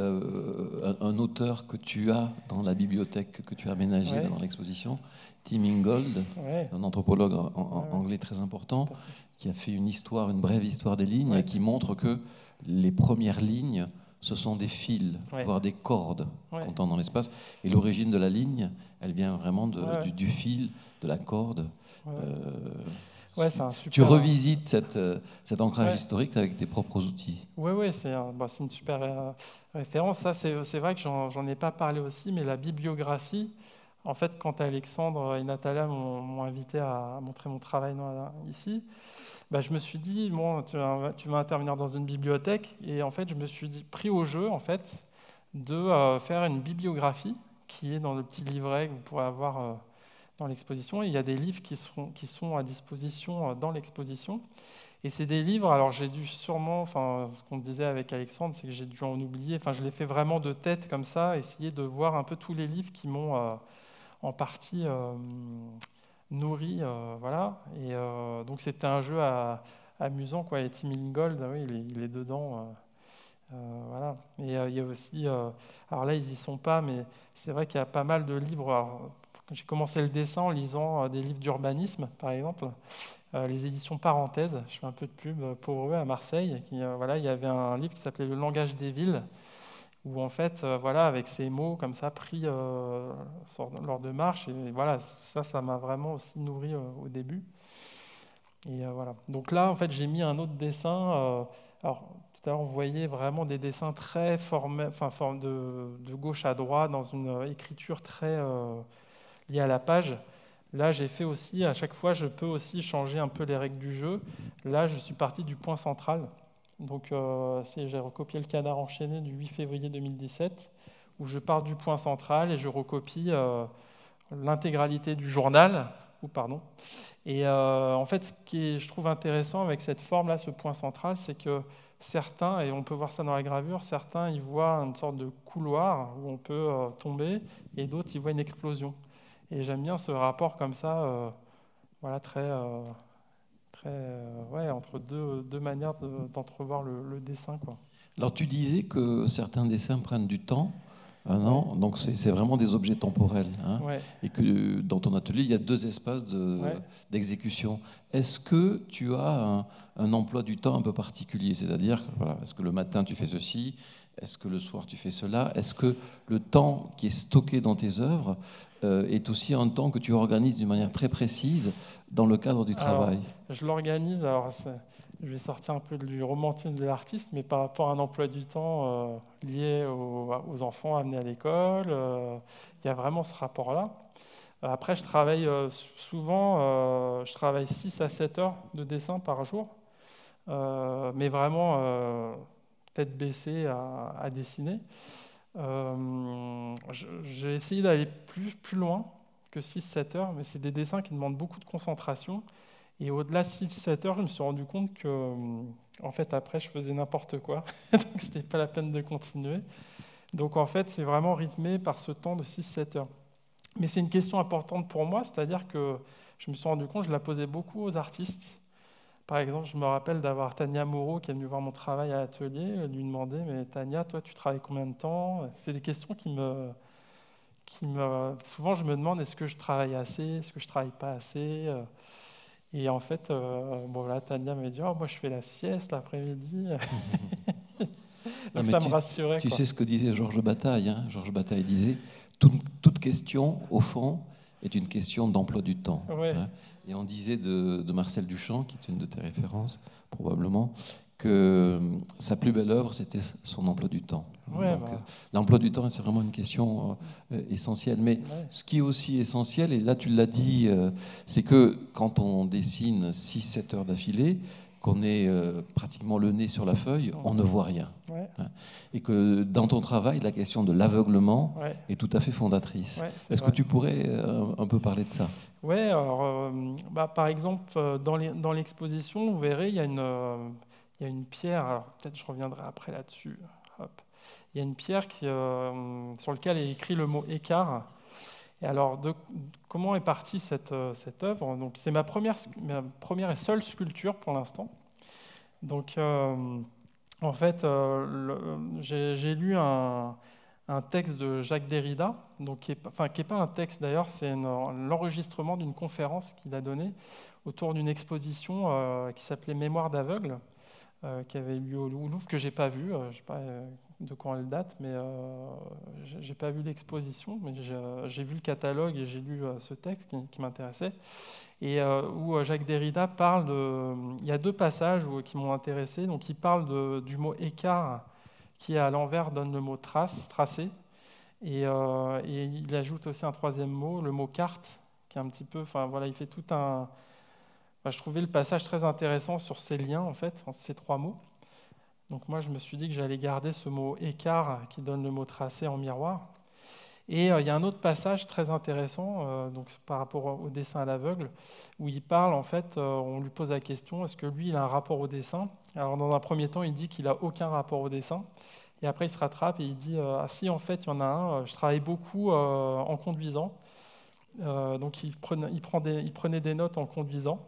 un auteur que tu as dans la bibliothèque que tu as aménagée dans l'exposition, Tim Ingold, un anthropologue anglais très important, qui a fait une brève histoire des lignes, et qui montre que les premières lignes, ce sont des fils, voire des cordes qu'on tend dans l'espace. Et l'origine de la ligne, elle vient vraiment du fil, de la corde. Tu revisites cet ancrage historique avec tes propres outils. Oui, c'est une super référence. Ça, c'est vrai que j'en ai pas parlé aussi, mais la bibliographie, en fait, quand Alexandre et Natalia m'ont invité à montrer mon travail ici, je me suis dit, bon, tu vas intervenir dans une bibliothèque, et en fait, je me suis pris au jeu, en fait, de faire une bibliographie qui est dans le petit livret que vous pourrez avoir dans l'exposition. Et il y a des livres qui sont à disposition dans l'exposition. Et c'est des livres, alors j'ai dû sûrement, ce qu'on disait avec Alexandre, c'est que j'ai dû en oublier, je l'ai fait vraiment de tête comme ça, essayer de voir un peu tous les livres qui m'ont en partie nourri, voilà. Et donc c'était un jeu amusant, quoi. Et Tim Ingold, oui, il est dedans. Voilà. Et il y a aussi, alors là ils y sont pas, mais c'est vrai qu'il y a pas mal de livres. Alors, j'ai commencé le dessin en lisant des livres d'urbanisme, par exemple, les éditions Parenthèses. Je fais un peu de pub pour eux à Marseille. Voilà, il y avait un livre qui s'appelait Le langage des villes, où en fait, voilà, avec ces mots comme ça pris lors de marches, et voilà, ça m'a vraiment aussi nourri au début. Et voilà. Donc là, en fait, j'ai mis un autre dessin. Alors, tout à l'heure, on voyait vraiment des dessins très formés, de gauche à droite, dans une écriture très liée à la page. Là, j'ai fait aussi, à chaque fois, je peux aussi changer un peu les règles du jeu. Là, je suis parti du point central. Donc, j'ai recopié le Canard enchaîné du 8 février 2017, où je pars du point central et je recopie l'intégralité du journal. Et en fait, ce qui je trouve intéressant avec cette forme-là, ce point central, c'est que certains, et on peut voir ça dans la gravure, certains y voient une sorte de couloir où on peut tomber, et d'autres y voient une explosion. Et j'aime bien ce rapport comme ça, voilà, très, ouais, entre deux manières d'entrevoir le dessin, quoi. Alors tu disais que certains dessins prennent du temps, non? Donc c'est vraiment des objets temporels, hein, Ouais. et que dans ton atelier, il y a 2 espaces d'exécution. Est-ce que tu as un emploi du temps un peu particulier? C'est-à-dire, voilà, est-ce que le matin tu fais ceci? Est-ce que le soir tu fais cela? Est-ce que le temps qui est stocké dans tes œuvres est aussi un temps que tu organises d'une manière très précise dans le cadre du travail? Alors, je l'organise, je vais sortir un peu du romantisme de l'artiste, mais par rapport à un emploi du temps lié aux enfants amenés à l'école, il y a vraiment ce rapport-là. Après, je travaille souvent, je travaille 6 à 7 heures de dessin par jour, mais vraiment tête baissée à dessiner. J'ai essayé d'aller plus loin que 6-7 heures, mais c'est des dessins qui demandent beaucoup de concentration. Et au-delà de 6-7 heures, je me suis rendu compte que, en fait, après, je faisais n'importe quoi. Donc, c'était pas la peine de continuer. Donc, en fait, c'est vraiment rythmé par ce temps de 6-7 heures. Mais c'est une question importante pour moi, c'est-à-dire que je me suis rendu compte, je la posais beaucoup aux artistes. Par exemple, je me rappelle d'avoir Tania Moreau qui est venue voir mon travail à l'atelier, lui demander, mais Tania, toi, tu travailles combien de temps? C'est des questions souvent, je me demande, est-ce que je travaille assez? Est-ce que je travaille pas assez? Et en fait, bon, là, Tania m'a dit, oh, moi, je fais la sieste l'après-midi. Donc, ça me rassurait. Tu sais ce que disait Georges Bataille, hein? Georges Bataille disait, toute question, au fond, est une question d'emploi du temps. Ouais. Hein. Et on disait de Marcel Duchamp, qui est une de tes références, probablement, que sa plus belle œuvre, c'était son emploi du temps. Ouais, donc, l'emploi du temps, c'est vraiment une question essentielle. Mais ce qui est aussi essentiel, et là tu l'as dit, c'est que quand on dessine 6-7 heures d'affilée, qu'on ait pratiquement le nez sur la feuille, on ne voit rien. Ouais. Hein. Et que dans ton travail, la question de l'aveuglement est tout à fait fondatrice. Est-ce que tu pourrais un peu parler de ça? Oui, alors, par exemple, dans l'exposition, vous verrez, il y a une pierre, alors peut-être je reviendrai après là-dessus. Hop. Il y a une pierre sur laquelle est écrit le mot écart. Et alors, comment est partie cette œuvre? Donc, c'est ma première et seule sculpture pour l'instant. Donc, en fait, j'ai lu un texte de Jacques Derrida, donc qui est pas un texte d'ailleurs, c'est l'enregistrement d'une conférence qu'il a donnée autour d'une exposition qui s'appelait Mémoire d'aveugle, qui avait eu lieu au Louvre, que j'ai pas vu, je sais pas de quand elle date, mais j'ai pas vu l'exposition, mais j'ai vu le catalogue et j'ai lu ce texte qui m'intéressait, et où Jacques Derrida parle il y a 2 passages qui m'ont intéressé. Donc il parle du mot écart, qui à l'envers donne le mot tracé, Et il ajoute aussi un troisième mot, le mot carte, qui est un petit peu, enfin voilà, il fait tout un. Enfin, je trouvais le passage très intéressant sur ces liens en fait, entre ces trois mots. Donc moi, je me suis dit que j'allais garder ce mot écart qui donne le mot tracé en miroir. Et il y a un autre passage très intéressant donc, par rapport au dessin à l'aveugle, où il parle, en fait, on lui pose la question, est-ce que lui, il a un rapport au dessin? Alors dans un premier temps, il dit qu'il n'a aucun rapport au dessin, et après il se rattrape et il dit, ah si, en fait, il y en a un, je travaille beaucoup en conduisant, donc il prenait des notes en conduisant,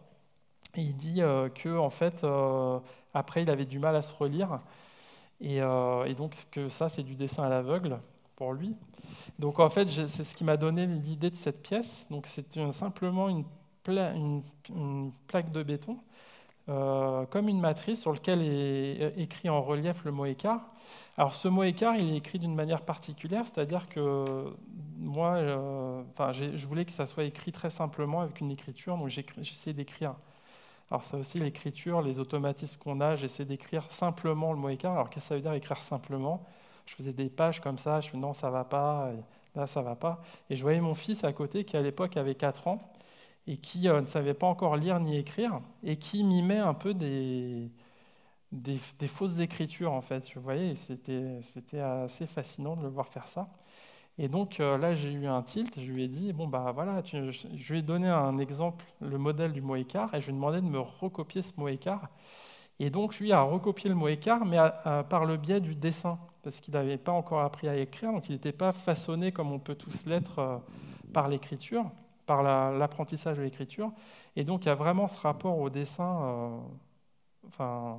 et il dit que, en fait, après, il avait du mal à se relire, et donc que ça, c'est du dessin à l'aveugle pour lui. Donc en fait, c'est ce qui m'a donné l'idée de cette pièce. Donc c'est simplement une plaque de béton, comme une matrice sur laquelle est écrit en relief le mot écart. Alors ce mot écart, il est écrit d'une manière particulière, c'est-à-dire que moi, je voulais que ça soit écrit très simplement avec une écriture, donc j'essaie d'écrire. Alors ça aussi, l'écriture, les automatismes qu'on a, j'essaie d'écrire simplement le mot écart. Alors qu'est-ce que ça veut dire écrire simplement? Je faisais des pages comme ça, je fais non, ça va pas, et là, ça va pas. Et je voyais mon fils à côté qui, à l'époque, avait 4 ans et qui ne savait pas encore lire ni écrire et qui mimait un peu des fausses écritures, en fait. Je voyais, et c'était assez fascinant de le voir faire ça. Et donc là, j'ai eu un tilt, je lui ai dit, bon, bah voilà, je lui ai donné un exemple, le modèle du mot écart, et je lui ai demandé de me recopier ce mot écart. Et donc, lui a recopié le mot écart, mais par le biais du dessin, parce qu'il n'avait pas encore appris à écrire, donc il n'était pas façonné comme on peut tous l'être par l'écriture, par l'apprentissage de l'écriture. Et donc, il y a vraiment ce rapport au dessin, enfin,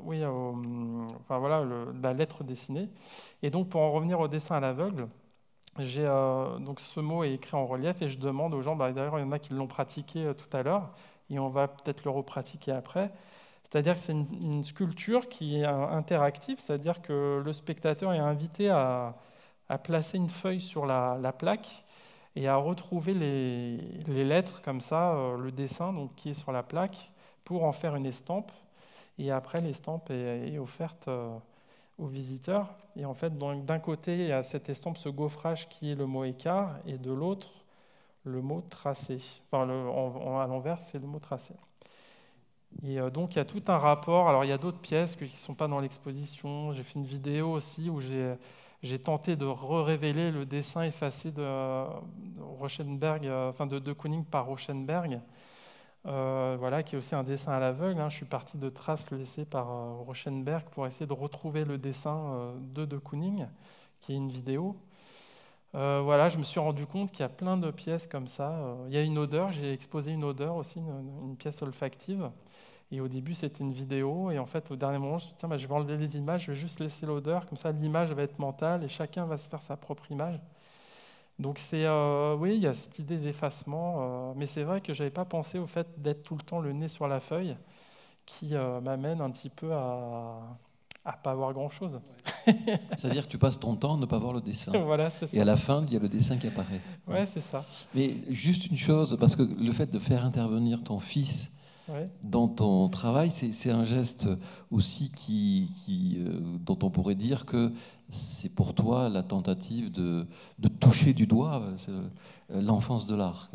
oui, enfin voilà, la lettre dessinée. Et donc, pour en revenir au dessin à l'aveugle, donc ce mot est écrit en relief et je demande aux gens, d'ailleurs, il y en a qui l'ont pratiqué tout à l'heure, et on va peut-être le repratiquer après. C'est-à-dire que c'est une sculpture qui est interactive, c'est-à-dire que le spectateur est invité à placer une feuille sur la plaque et à retrouver les lettres comme ça, le dessin donc, qui est sur la plaque, pour en faire une estampe. Et après, l'estampe est offerte aux visiteurs. Et en fait, d'un côté, il y a cette estampe, ce gaufrage qui est le mot écart, et de l'autre, le mot tracé. Enfin, à l'envers, c'est le mot tracé. Et donc, il y a tout un rapport. Alors, il y a d'autres pièces qui ne sont pas dans l'exposition. J'ai fait une vidéo aussi où j'ai tenté de révéler le dessin effacé de Rauschenberg, de Kooning par Rauschenberg, voilà, qui est aussi un dessin à l'aveugle. Je suis parti de traces laissées par Rauschenberg pour essayer de retrouver le dessin de Kooning, qui est une vidéo. Voilà, je me suis rendu compte qu'il y a plein de pièces comme ça. Il y a une odeur, j'ai exposé une odeur aussi, une pièce olfactive. Et au début, c'était une vidéo. Et en fait, au dernier moment, je me suis dit, tiens, je vais enlever les images, je vais juste laisser l'odeur. Comme ça, l'image va être mentale et chacun va se faire sa propre image. Donc, oui, il y a cette idée d'effacement. Mais c'est vrai que je n'avais pas pensé au fait d'être tout le temps le nez sur la feuille qui m'amène un petit peu à pas voir grand-chose. C'est-à-dire que tu passes ton temps à ne pas voir le dessin. Voilà, c'est ça. Et à la fin, il y a le dessin qui apparaît. Ouais, c'est ça. Mais juste une chose, parce que le fait de faire intervenir ton fils dans ton travail, c'est un geste aussi dont on pourrait dire que c'est pour toi la tentative de toucher du doigt l'enfance de l'art.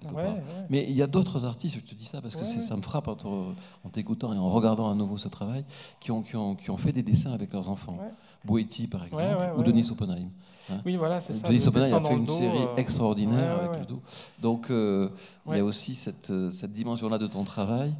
Mais il y a d'autres artistes, je te dis ça parce que ça me frappe en t'écoutant et en regardant à nouveau ce travail, qui ont fait des dessins avec leurs enfants. Boetti, par exemple, ou Denis Oppenheim. Oui, voilà, c'est ça. Denis Oppenheim a fait une série extraordinaire avec le dos. Donc, il y a aussi cette dimension-là de ton travail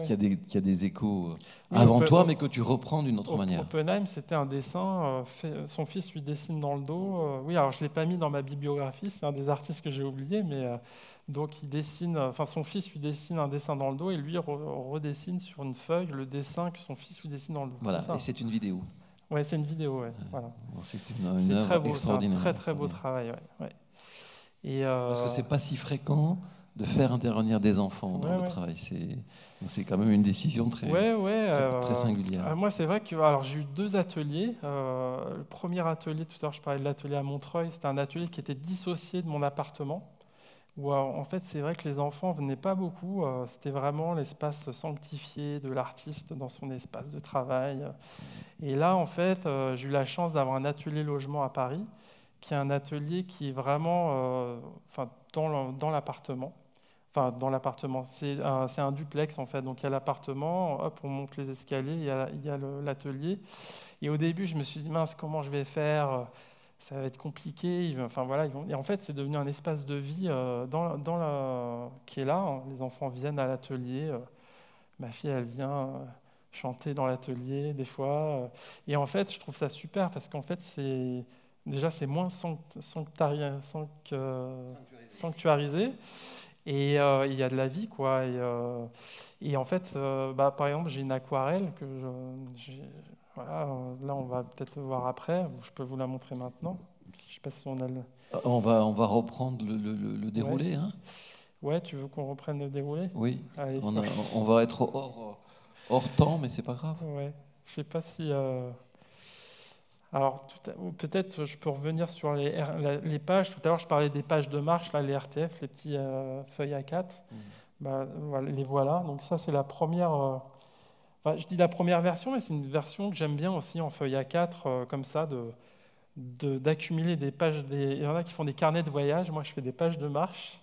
qui a des échos avant toi, mais que tu reprends d'une autre manière. Oppenheim, c'était un dessin. Son fils lui dessine dans le dos. Oui, alors je ne l'ai pas mis dans ma bibliographie, c'est un des artistes que j'ai oublié, mais donc il dessine. Enfin, son fils lui dessine un dessin dans le dos et lui redessine sur une feuille le dessin que son fils lui dessine dans le dos. Voilà, et c'est une vidéo. Oui, c'est une vidéo, voilà. C'est une œuvre extraordinaire. C'est un très beau travail, Et parce que c'est pas si fréquent de faire intervenir des enfants dans le travail. C'est quand même une décision très singulière. Moi, c'est vrai que alors j'ai eu 2 ateliers. Le premier atelier, tout à l'heure, je parlais de l'atelier à Montreuil. C'était un atelier qui était dissocié de mon appartement. Où en fait, c'est vrai que les enfants venaient pas beaucoup. C'était vraiment l'espace sanctifié de l'artiste dans son espace de travail. Et là, en fait, j'ai eu la chance d'avoir un atelier logement à Paris qui est un atelier qui est vraiment dans l'appartement. Enfin, dans l'appartement. C'est un duplex, en fait. Donc, il y a l'appartement, hop, on monte les escaliers, il y a l'atelier. Et au début, je me suis dit, mince, comment je vais faire? Ça va être compliqué. Enfin, voilà, et en fait, c'est devenu un espace de vie qui est là, hein. Les enfants viennent à l'atelier. Ma fille, elle vient chanter dans l'atelier, des fois. Et en fait, je trouve ça super parce qu'en fait, c'est moins sanctuarisé. Et il y a de la vie, quoi. Et en fait, par exemple, j'ai une aquarelle voilà, là, on va peut-être le voir après. Ou je peux vous la montrer maintenant. Je sais pas si on a le... On va reprendre le Ouais. déroulé, hein? Ouais, tu veux qu'on reprenne le déroulé? Oui, Allez. on va être hors temps, mais c'est pas grave. Ouais. Je sais pas si... Alors, ou peut-être je peux revenir sur les pages. Tout à l'heure, je parlais des pages de marche, là, les RTF, les petits feuilles A4. Bah, voilà, les voilà. Donc ça, c'est la première... je dis la première version, mais c'est une version que j'aime bien aussi en feuille A4, comme ça, d'accumuler des pages. Il y en a qui font des carnets de voyage. Moi, je fais des pages de marche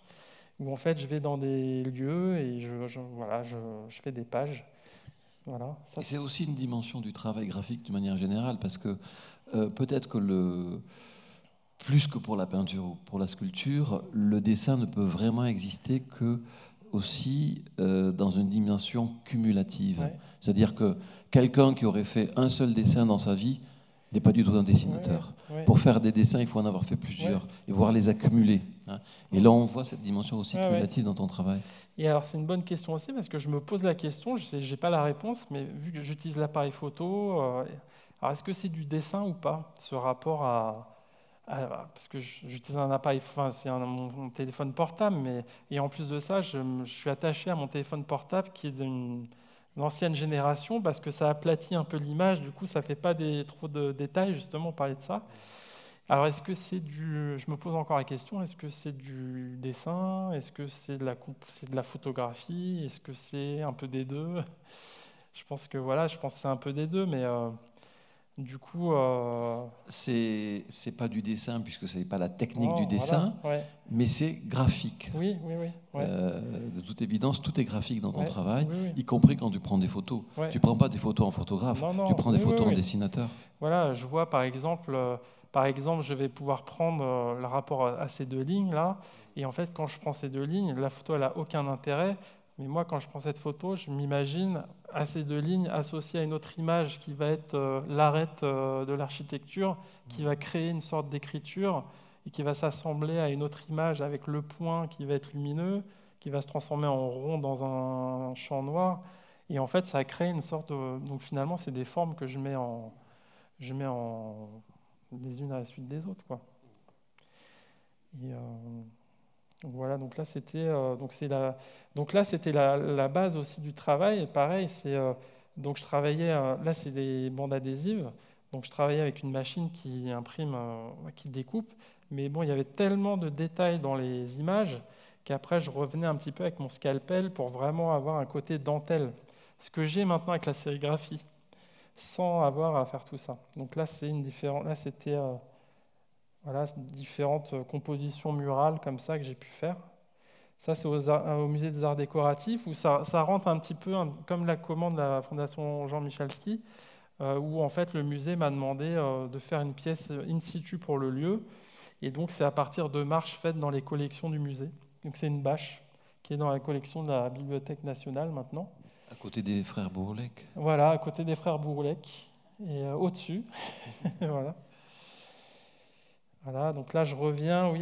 où, en fait, je vais dans des lieux et voilà, je fais des pages. Voilà. Ça, Et c'est aussi une dimension du travail graphique de manière générale, parce que peut-être que plus que pour la peinture ou pour la sculpture, le dessin ne peut vraiment exister que aussi dans une dimension cumulative. ouais. C'est-à-dire que quelqu'un qui aurait fait un seul dessin dans sa vie n'est pas du tout un dessinateur. Ouais. Pour faire des dessins, il faut en avoir fait plusieurs et voir les accumuler, hein. Et là, on voit cette dimension aussi cumulative dans ton travail. Et alors, c'est une bonne question aussi, parce que je me pose la question, je n'ai pas la réponse, mais vu que j'utilise l'appareil photo, alors est-ce que c'est du dessin ou pas, ce rapport parce que j'utilise un appareil, enfin, c'est mon téléphone portable, et en plus de ça, je suis attaché à mon téléphone portable qui est d'une ancienne génération, parce que ça aplatit un peu l'image, du coup, ça ne fait pas trop de détails, justement, on parlait de ça. Alors, est-ce que je me pose encore la question, est-ce que c'est du dessin? Est-ce que c'est de la photographie? Est-ce que c'est un peu des deux? Je pense que c'est un peu des deux, mais du coup... C'est pas du dessin, puisque ce n'est pas la technique du voilà, dessin, mais c'est graphique. Oui. De toute évidence, tout est graphique dans ton travail, oui. y compris quand tu prends des photos. Ouais. Tu ne prends pas des photos en photographe, Non, tu prends des photos en oui. dessinateur. Voilà, je vois par exemple, je vais pouvoir prendre le rapport à ces deux lignes-là, et en fait, quand je prends ces deux lignes, la photo, elle n'a aucun intérêt, mais moi, quand je prends cette photo, je m'imagine à ces deux lignes associées à une autre image qui va être l'arête de l'architecture, qui va créer une sorte d'écriture, et qui va s'assembler à une autre image avec le point qui va être lumineux, qui va se transformer en rond dans un champ noir, et en fait, ça crée une sorte de... Donc finalement, c'est des formes que je mets les unes à la suite des autres, quoi. Et voilà, donc là c'était la base aussi du travail. Et pareil, donc je travaillais là c'est des bandes adhésives. Donc je travaillais avec une machine qui imprime, qui découpe. Mais bon, il y avait tellement de détails dans les images qu'après je revenais un petit peu avec mon scalpel pour vraiment avoir un côté dentelle. Ce que j'ai maintenant avec la sérigraphie, sans avoir à faire tout ça. Donc là, c'était différentes compositions murales comme ça que j'ai pu faire. Ça, c'est au Musée des Arts Décoratifs, où ça rentre un petit peu comme la commande de la Fondation Jean Michalski, où en fait le musée m'a demandé de faire une pièce in situ pour le lieu. Et donc, c'est à partir de marches faites dans les collections du musée. Donc, c'est une bâche qui est dans la collection de la Bibliothèque nationale maintenant. À côté des frères Bourlec. Voilà, à côté des frères Bourlec, et au-dessus. Voilà. Voilà, donc là je reviens, oui,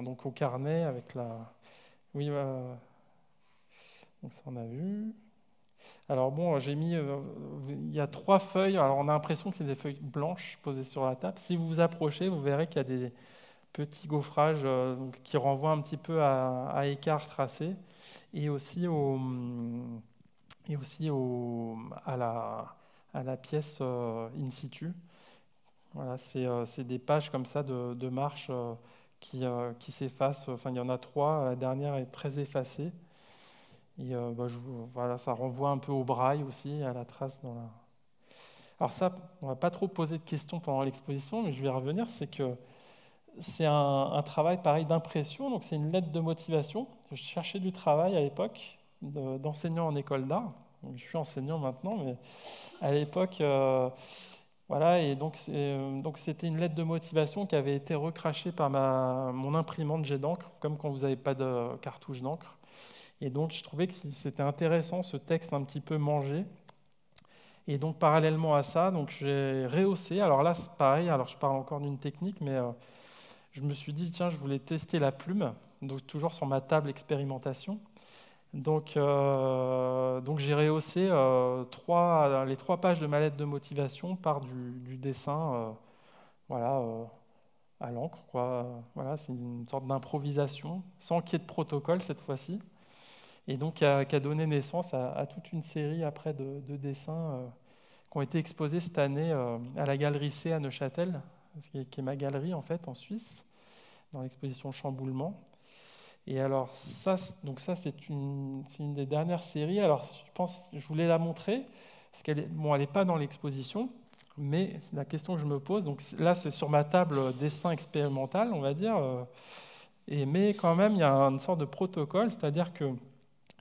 donc au carnet avec oui, donc ça on a vu. Alors bon, j'ai mis, il y a 3 feuilles. Alors on a l'impression que c'est des feuilles blanches posées sur la table. Si vous vous approchez, vous verrez qu'il y a des petits gaufrages donc, qui renvoient un petit peu à écart tracé, et aussi à la pièce in situ. Voilà, c'est des pages comme ça de marche qui s'effacent. Enfin, il y en a 3. La dernière est très effacée. Et voilà, ça renvoie un peu au braille aussi, à la trace dans la... Alors ça, on va pas trop poser de questions pendant l'exposition, mais je vais y revenir. C'est que c'est un travail pareil d'impression, donc c'est une lettre de motivation. Je cherchais du travail à l'époque d'enseignant en école d'art. Je suis enseignant maintenant, mais à l'époque, voilà, et donc c'était une lettre de motivation qui avait été recrachée par mon imprimante jet d'encre, comme quand vous n'avez pas de cartouche d'encre. Et donc je trouvais que c'était intéressant ce texte un petit peu mangé. Et donc parallèlement à ça, donc j'ai rehaussé. Alors là, c'est pareil. Alors je parle encore d'une technique, mais je me suis dit tiens, je voulais tester la plume, donc toujours sur ma table expérimentation. Donc j'ai rehaussé les 3 pages de ma lettre de motivation par du dessin, voilà, à l'encre, quoi. Voilà, c'est une sorte d'improvisation, sans qu'il y ait de protocole cette fois-ci, et donc qui a donné naissance à toute une série après de dessins qui ont été exposés cette année à la Galerie C à Neuchâtel, qui est ma galerie en fait en Suisse, dans l'exposition Chamboulement. Et alors donc ça c'est une des dernières séries. Alors je pense, je voulais la montrer parce elle n'est pas dans l'exposition, mais la question que je me pose, donc là c'est sur ma table dessin expérimental, on va dire, mais quand même il y a une sorte de protocole, c'est-à-dire que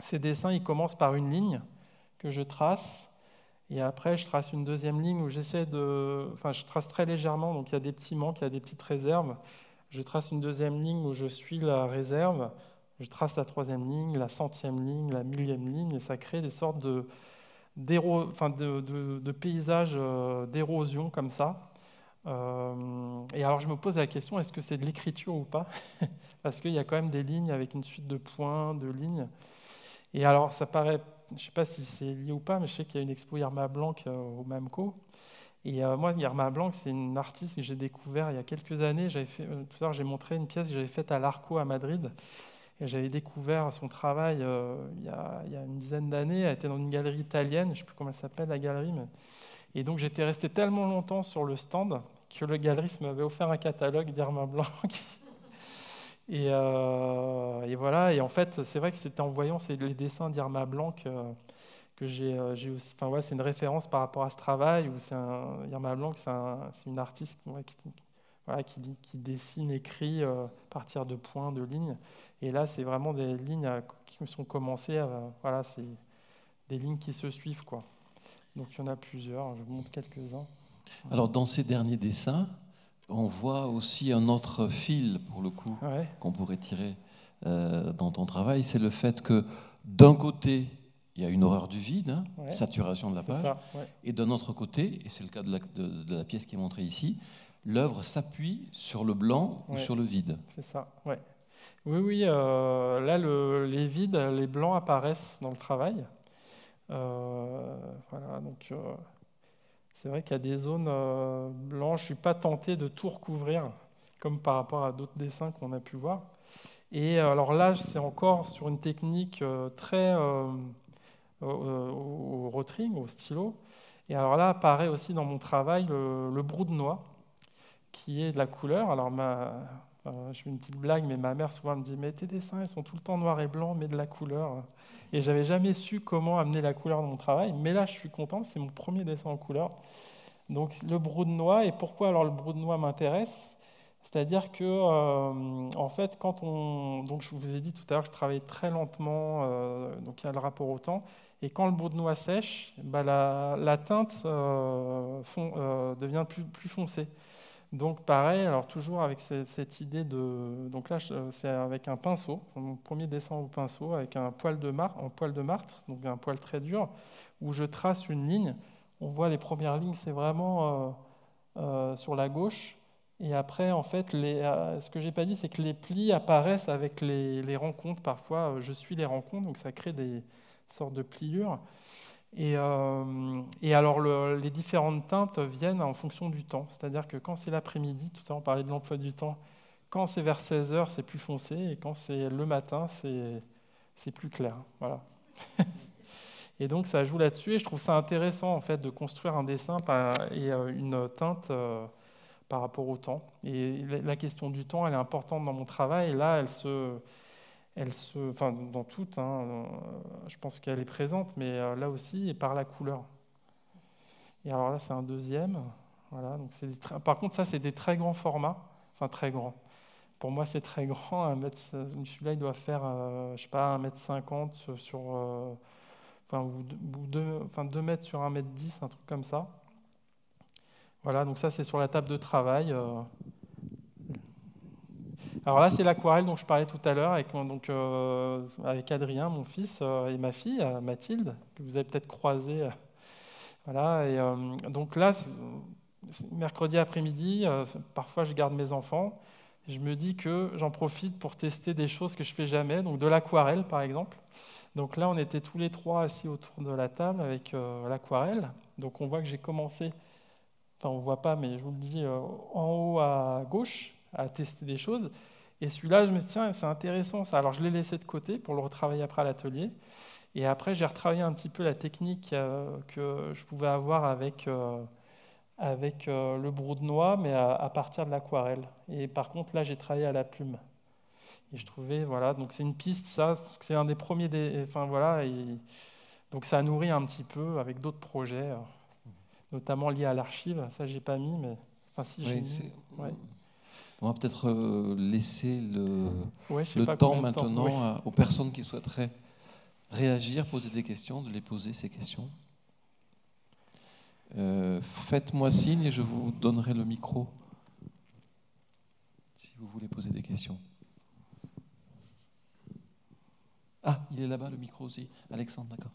ces dessins ils commencent par une ligne que je trace, et après je trace une deuxième ligne où je trace très légèrement, donc il y a des petits manques, il y a des petites réserves. Je trace une deuxième ligne où je suis la réserve, je trace la troisième ligne, la centième ligne, la millième ligne, et ça crée des sortes de paysages d'érosion comme ça. Et alors je me pose la question, est-ce que c'est de l'écriture ou pas? Parce qu'il y a quand même des lignes avec une suite de points, de lignes. Et alors ça paraît, je ne sais pas si c'est lié ou pas, mais je sais qu'il y a une expo Irma Blanc au MAMCO. Et moi, Irma Blanc, c'est une artiste que j'ai découvert il y a quelques années. Tout à l'heure, j'ai montré une pièce que j'avais faite à l'Arco à Madrid. Et j'avais découvert son travail il y a une dizaine d'années. Elle était dans une galerie italienne, je ne sais plus comment elle s'appelle la galerie. Et donc j'étais resté tellement longtemps sur le stand que le galeriste m'avait offert un catalogue d'Irma Blanc. Et voilà. Et en fait, c'est vrai que c'était en voyant les dessins d'Irma Blanc que j'ai aussi. Enfin, ouais, c'est une référence par rapport à ce travail où Irma Blanc, c'est une artiste qui dessine, écrit à partir de points, de lignes. Et là, c'est vraiment des lignes qui sont commencées. Voilà, c'est des lignes qui se suivent, quoi. Donc il y en a plusieurs. Je vous montre quelques-uns. Alors, dans ces derniers dessins, on voit aussi un autre fil, pour le coup, Ouais. qu'on pourrait tirer dans ton travail. C'est le fait que, d'un côté, il y a une horreur du vide, hein, Ouais. saturation de la page. Ça, ouais. Et d'un autre côté, et c'est le cas de la pièce qui est montrée ici, l'œuvre s'appuie sur le blanc ou sur le vide. C'est ça, ouais. Oui, là, les vides, les blancs apparaissent dans le travail. Voilà, donc c'est vrai qu'il y a des zones blanches. Je ne suis pas tenté de tout recouvrir, comme par rapport à d'autres dessins qu'on a pu voir. Et alors là, c'est encore sur une technique très au rotring, au stylo. Et alors là, apparaît aussi dans mon travail le brou de noix, qui est de la couleur. Alors je fais une petite blague, mais ma mère souvent me dit « Mais tes dessins, ils sont tout le temps noir et blanc, mais de la couleur. » Et j'avais jamais su comment amener la couleur dans mon travail. Mais là, je suis content, c'est mon premier dessin en couleur. Donc le brou de noix. Et pourquoi alors le brou de noix m'intéresse? C'est-à-dire que, en fait, donc je vous ai dit tout à l'heure que je travaille très lentement, donc il y a le rapport au temps. Et quand le brou de noix sèche, bah, la teinte devient plus foncée. Donc pareil, alors toujours avec cette idée de... Donc là, c'est avec un pinceau, mon premier dessin au pinceau, avec un poil en poil de martre, donc un poil très dur, où je trace une ligne. On voit les premières lignes, c'est vraiment sur la gauche. Et après, en fait, ce que j'ai pas dit, c'est que les plis apparaissent avec les rencontres. Parfois, je suis les rencontres, donc ça crée des sortes de pliures. Et alors, les différentes teintes viennent en fonction du temps. C'est-à-dire que quand c'est l'après-midi, tout à l'heure on parlait de l'emploi du temps, quand c'est vers 16 heures, c'est plus foncé, et quand c'est le matin, c'est plus clair. Voilà. Et donc, ça joue là-dessus, et je trouve ça intéressant, en fait, de construire un dessin et une teinte par rapport au temps. Et la question du temps, elle est importante dans mon travail, et là, enfin, dans toutes, hein, je pense qu'elle est présente, mais là aussi, et par la couleur. Et alors là, c'est un deuxième. Voilà, donc par contre, ça, c'est des très grands formats. enfin très grand. Pour moi, c'est très grand. Celui-là, il doit faire, je sais pas, 1,50 m sur, enfin, ou 2 mètres sur 1,10 m, un truc comme ça. Voilà, donc ça, c'est sur la table de travail. Alors là, c'est l'aquarelle dont je parlais tout à l'heure avec Adrien, mon fils, et ma fille, Mathilde, que vous avez peut-être croisée. Voilà, et donc là, mercredi après-midi, parfois je garde mes enfants. Je me dis que j'en profite pour tester des choses que je fais jamais, donc de l'aquarelle par exemple. Donc là, on était tous les trois assis autour de la table avec l'aquarelle. Donc on voit que j'ai commencé, enfin on ne voit pas, mais je vous le dis, en haut à gauche, à tester des choses. Et celui-là, je me dis, tiens, c'est intéressant ça. Alors je l'ai laissé de côté pour le retravailler après à l'atelier. Et après, j'ai retravaillé un petit peu la technique que je pouvais avoir avec le broue-de-noix, mais à partir de l'aquarelle. Et par contre, là, j'ai travaillé à la plume. Et je trouvais, voilà, donc c'est une piste, ça, c'est un des premiers, enfin voilà, et donc ça a nourri un petit peu avec d'autres projets, notamment liés à l'archive. Ça, j'ai pas mis, mais enfin si j'ai mis. Ouais. On va peut-être laisser le pas temps de maintenant oui. Aux personnes qui souhaiteraient réagir, poser des questions, de les poser ces questions. Faites-moi signe et je vous donnerai le micro si vous voulez poser des questions. Ah, il est là-bas le micro aussi. Alexandre, d'accord.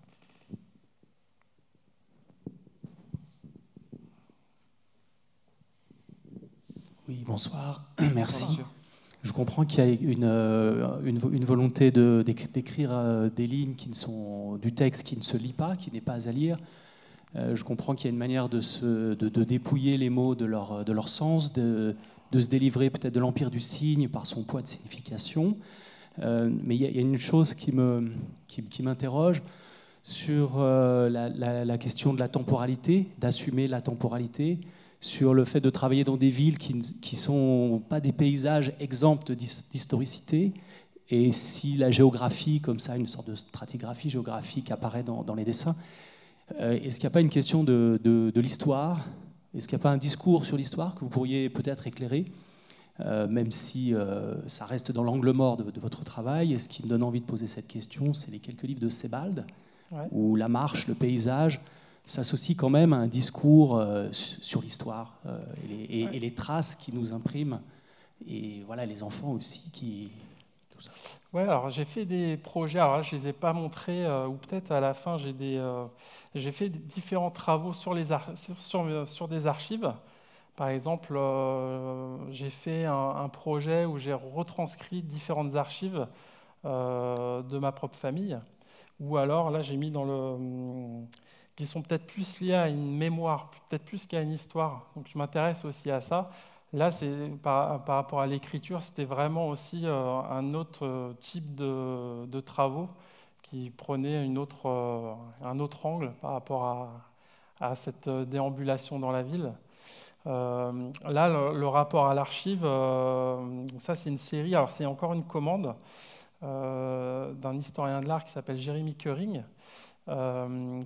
Oui, bonsoir. Merci. Bonjour, je comprends qu'il y a une volonté d'écrire des lignes qui ne sont du texte qui ne se lit pas, qui n'est pas à lire. Je comprends qu'il y a une manière de dépouiller les mots de leur sens, de se délivrer peut-être de l'empire du signe par son poids de signification. Mais il y a une chose qui m'interroge sur la question de la temporalité, d'assumer la temporalité, sur le fait de travailler dans des villes qui ne sont pas des paysages exempts d'historicité, et si la géographie, comme ça, une sorte de stratigraphie géographique apparaît dans les dessins, est-ce qu'il n'y a pas une question de l'histoire? Est-ce qu'il n'y a pas un discours sur l'histoire que vous pourriez peut-être éclairer, même si ça reste dans l'angle mort de votre travail? Et ce qui me donne envie de poser cette question, c'est les quelques livres de Sebald, où la marche, le paysage s'associe quand même à un discours sur l'histoire et les traces qui nous impriment, et voilà, les enfants aussi qui... Tout ça. Ouais, alors j'ai fait des projets, alors là, je ne les ai pas montrés, ou peut-être à la fin, j'ai fait différents travaux sur des archives. Par exemple, j'ai fait un projet où j'ai retranscrit différentes archives de ma propre famille, ou alors là j'ai mis qui sont peut-être plus liés à une mémoire, peut-être plus qu'à une histoire. Donc je m'intéresse aussi à ça. Là, par rapport à l'écriture, c'était vraiment aussi un autre type de travaux qui prenaient un autre angle par rapport à cette déambulation dans la ville. Là, le rapport à l'archive, ça c'est une série, alors c'est encore une commande d'un historien de l'art qui s'appelle Jeremy Curring,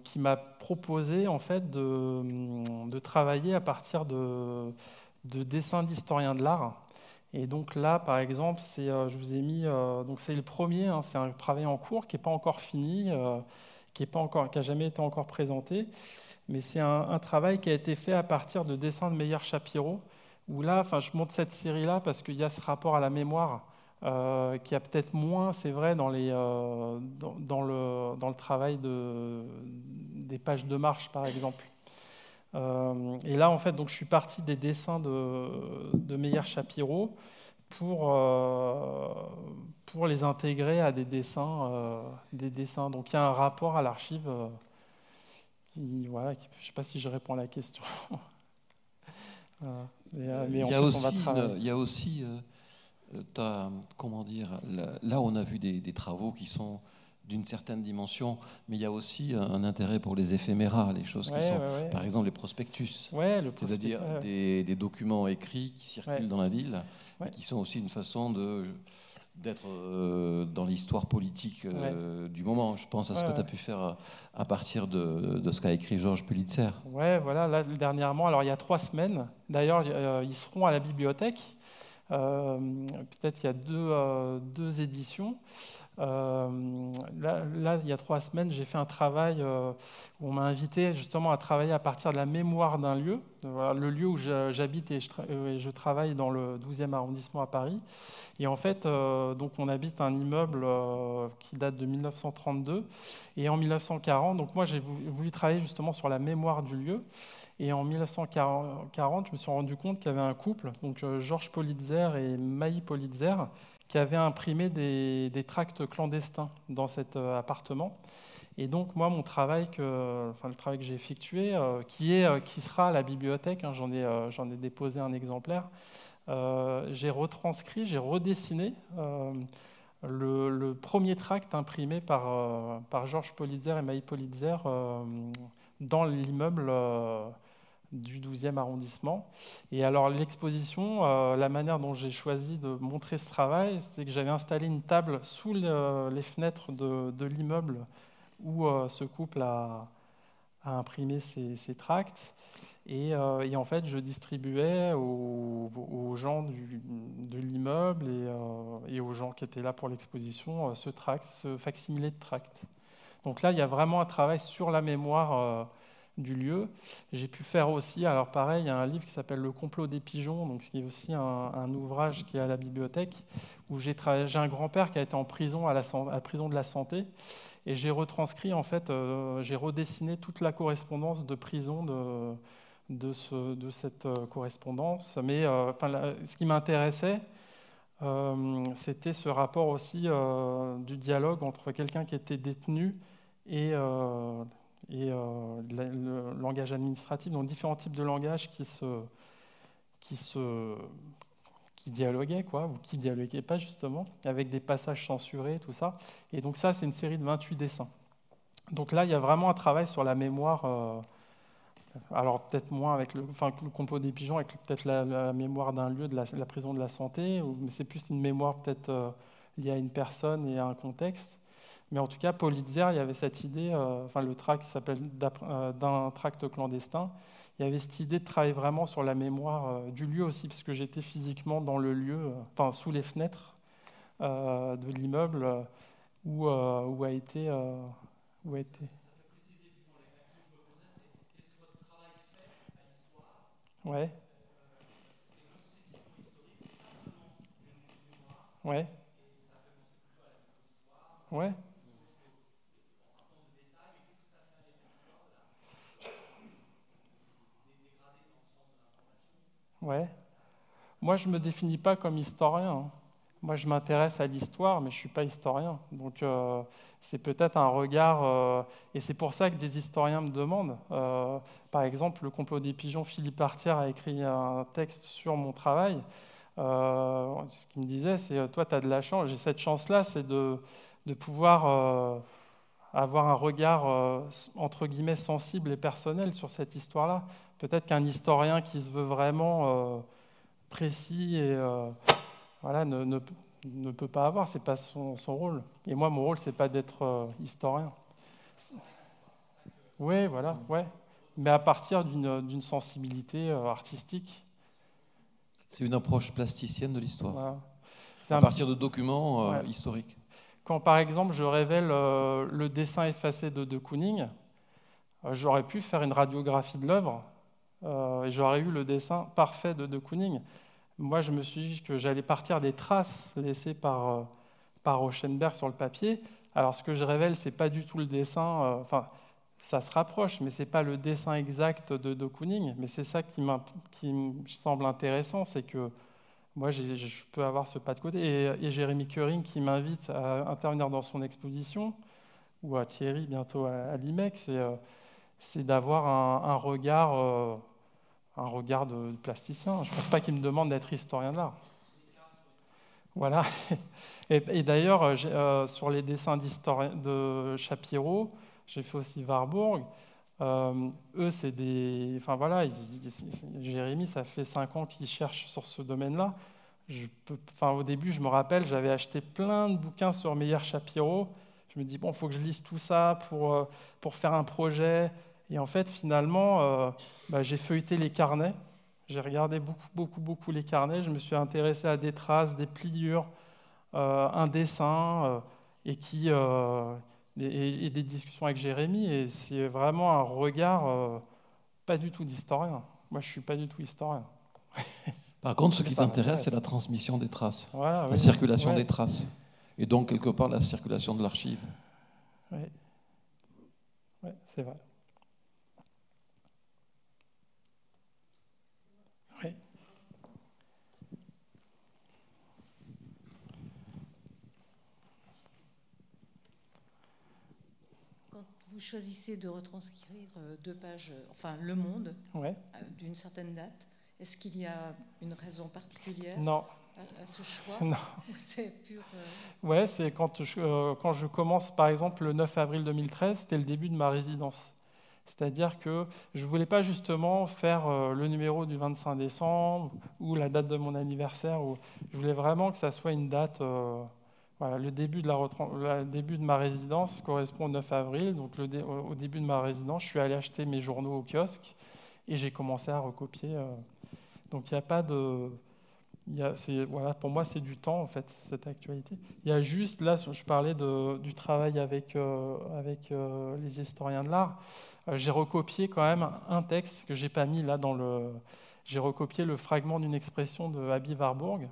qui m'a proposé en fait de travailler à partir de dessins d'historiens de l'art. Et donc là, par exemple, je vous ai mis, donc c'est le premier, hein, c'est un travail en cours qui n'est pas encore fini, qui n'a jamais été encore présenté, mais c'est un travail qui a été fait à partir de dessins de Meyer Shapiro, où là, enfin, je montre cette série-là parce qu'il y a ce rapport à la mémoire qui a peut-être moins, c'est vrai, dans le travail des pages de marche, par exemple. Et là, en fait, donc, je suis parti des dessins de Meyer Shapiro pour les intégrer à des dessins. Donc, il y a un rapport à l'archive. Voilà, je ne sais pas si je réponds à la question. Mais il y a aussi, comment dire, là on a vu des travaux qui sont d'une certaine dimension, mais il y a aussi un intérêt pour les éphéméras, les choses qui sont, par exemple, les prospectus, c'est-à-dire des documents écrits qui circulent dans la ville, et qui sont aussi une façon d'être dans l'histoire politique du moment. Je pense à ce que tu as pu faire à partir de ce qu'a écrit Georges Pulitzer. Ouais, voilà, là, dernièrement, alors il y a 3 semaines, d'ailleurs, ils seront à la bibliothèque. Peut-être il y a deux éditions. Là, il y a 3 semaines, j'ai fait un travail où on m'a invité justement à travailler à partir de la mémoire d'un lieu. Voilà, le lieu où j'habite et je travaille dans le 12e arrondissement à Paris. Et en fait, donc on habite un immeuble qui date de 1932. Et en 1940, donc moi j'ai voulu travailler justement sur la mémoire du lieu. Et en 1940, je me suis rendu compte qu'il y avait un couple, donc Georges Politzer et Maï Politzer, qui avaient imprimé des tracts clandestins dans cet appartement. Et donc moi, le travail que j'ai effectué, qui sera à la bibliothèque, hein, j'en ai déposé un exemplaire, j'ai retranscrit, j'ai redessiné le premier tract imprimé par Georges Politzer et Maï Politzer dans l'immeuble du 12e arrondissement. Et alors l'exposition, la manière dont j'ai choisi de montrer ce travail, c'était que j'avais installé une table sous les fenêtres de l'immeuble où ce couple a imprimé ces tracts. Et en fait, je distribuais aux gens de l'immeuble et aux gens qui étaient là pour l'exposition ce facsimilé de tract. Donc là, il y a vraiment un travail sur la mémoire du lieu. J'ai pu faire aussi, alors pareil, il y a un livre qui s'appelle Le complot des pigeons, donc qui est aussi un ouvrage qui est à la bibliothèque, où j'ai un grand-père qui a été en prison à la prison de la Santé, et j'ai retranscrit, en fait, j'ai redessiné toute la correspondance de prison de cette correspondance. Mais ce qui m'intéressait, c'était ce rapport aussi du dialogue entre quelqu'un qui était détenu et le langage administratif, donc différents types de langages qui dialoguaient, quoi, ou qui dialoguaient pas justement, avec des passages censurés, tout ça. Et donc ça, c'est une série de 28 dessins. Donc là, il y a vraiment un travail sur la mémoire, alors peut-être moins avec le complot des pigeons, avec peut-être la mémoire d'un lieu de la prison de la Santé, mais c'est plus une mémoire peut-être liée à une personne et à un contexte. Mais en tout cas, Politzer, il y avait cette idée, le tract qui s'appelle d'un tract clandestin, il y avait cette idée de travailler vraiment sur la mémoire du lieu aussi, parce que j'étais physiquement dans le lieu, sous les fenêtres de l'immeuble où a été... Ouais. Ouais. Ouais. Ouais. Moi, je ne me définis pas comme historien, hein. Moi, je m'intéresse à l'histoire, mais je ne suis pas historien. Donc, c'est peut-être un regard... et c'est pour ça que des historiens me demandent. Par exemple, le complot des pigeons, Philippe Artière a écrit un texte sur mon travail. Ce qu'il me disait, c'est toi, tu as de la chance. J'ai cette chance-là, c'est de pouvoir avoir un regard, entre guillemets, sensible et personnel sur cette histoire-là. Peut-être qu'un historien qui se veut vraiment précis et voilà, ne peut pas avoir, c'est pas son rôle. Et moi, mon rôle, c'est pas d'être historien. Oui, voilà, ouais. Mais à partir d'une sensibilité artistique. C'est une approche plasticienne de l'histoire, Voilà. à partir de documents historiques. Quand, par exemple, je révèle le dessin effacé de Kooning, j'aurais pu faire une radiographie de l'œuvre et j'aurais eu le dessin parfait de Kooning. Moi, je me suis dit que j'allais partir des traces laissées par Rauschenberg sur le papier. Alors, ce que je révèle, ce n'est pas du tout le dessin, ça se rapproche, mais ce n'est pas le dessin exact de Kooning. Mais c'est ça qui me semble intéressant, c'est que moi, je peux avoir ce pas de côté. Et Jérémy Kering qui m'invite à intervenir dans son exposition, ou à Thierry bientôt à l'IMEC, c'est d'avoir un regard de plasticien. Je ne pense pas qu'il me demande d'être historien de l'art. Voilà. Et d'ailleurs, sur les dessins de Shapiro, j'ai fait aussi Warburg. Eux, c'est des... Enfin voilà, Jérémy, ça fait 5 ans qu'il cherche sur ce domaine-là. Au début, je me rappelle, j'avais acheté plein de bouquins sur Meyer-Shapiro. Je me dis, bon, il faut que je lise tout ça pour faire un projet. Et en fait, finalement, j'ai feuilleté les carnets. J'ai regardé beaucoup les carnets. Je me suis intéressé à des traces, des pliures, un dessin et des discussions avec Jérémy. Et c'est vraiment un regard pas du tout d'historien. Moi, je suis pas du tout historien. Par contre, ce Mais qui ça t'intéresse, m'intéresse. c'est la transmission des traces, Voilà, la oui. circulation Ouais. des traces, et donc quelque part la circulation de l'archive. Ouais. Ouais, c'est vrai. Ouais. Quand vous choisissez de retranscrire 2 pages, enfin Le Monde, Ouais. d'une certaine date, est-ce qu'il y a une raison particulière Non. à ce choix? Non. Ou c'est pur... Ouais, c'est quand je commence, par exemple, le 9 avril 2013, c'était le début de ma résidence. C'est-à-dire que je ne voulais pas justement faire le numéro du 25 décembre ou la date de mon anniversaire. Je voulais vraiment que ça soit une date. Voilà, le début de ma résidence correspond au 9 avril. Donc au début de ma résidence, je suis allé acheter mes journaux au kiosque et j'ai commencé à recopier. Donc il n'y a pas de... Voilà, pour moi, c'est du temps, en fait, cette actualité. Il y a juste, là, je parlais du travail avec les historiens de l'art. J'ai recopié quand même un texte que je n'ai pas mis là dans le... J'ai recopié le fragment d'une expression de Aby Warburg.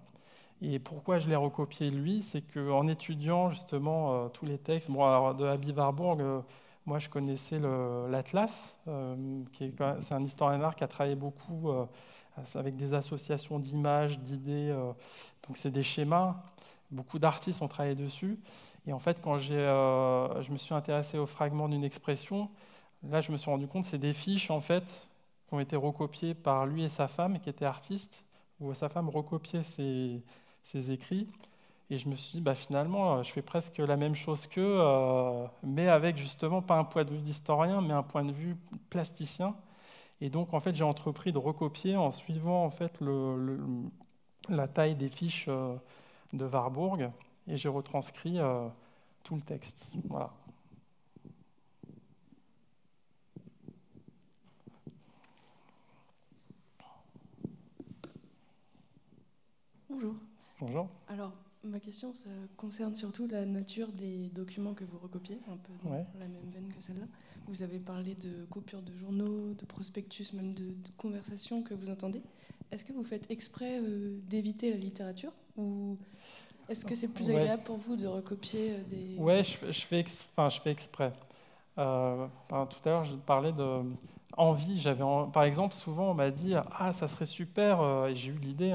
Et pourquoi je l'ai recopié, lui? C'est qu'en étudiant justement tous les textes, bon, alors, de Aby Warburg, moi, je connaissais l'Atlas, c'est un historien de l'art qui a travaillé beaucoup avec des associations d'images, d'idées. Donc, c'est des schémas. Beaucoup d'artistes ont travaillé dessus. Et en fait, quand je me suis intéressé au fragment d'une expression, là, je me suis rendu compte que c'est des fiches, en fait, qui ont été recopiées par lui et sa femme, qui étaient artistes, où sa femme recopiait ses écrits. Et je me suis dit, finalement, je fais presque la même chose qu'eux, mais avec justement pas un point de vue d'historien, mais un point de vue plasticien. Et donc, en fait, j'ai entrepris de recopier en suivant en fait la taille des fiches de Warburg, et j'ai retranscrit tout le texte. Voilà. Bonjour. Bonjour. Alors, ma question, ça concerne surtout la nature des documents que vous recopiez, un peu dans la même veine que celle-là. Vous avez parlé de coupures de journaux, de prospectus, même de conversations que vous entendez. Est-ce que vous faites exprès d'éviter la littérature, ou est-ce que c'est plus agréable pour vous de recopier des... Ouais, je fais exprès. Tout à l'heure, je parlais de envie. Par exemple, souvent, on m'a dit « Ah, ça serait super !» Et j'ai eu l'idée,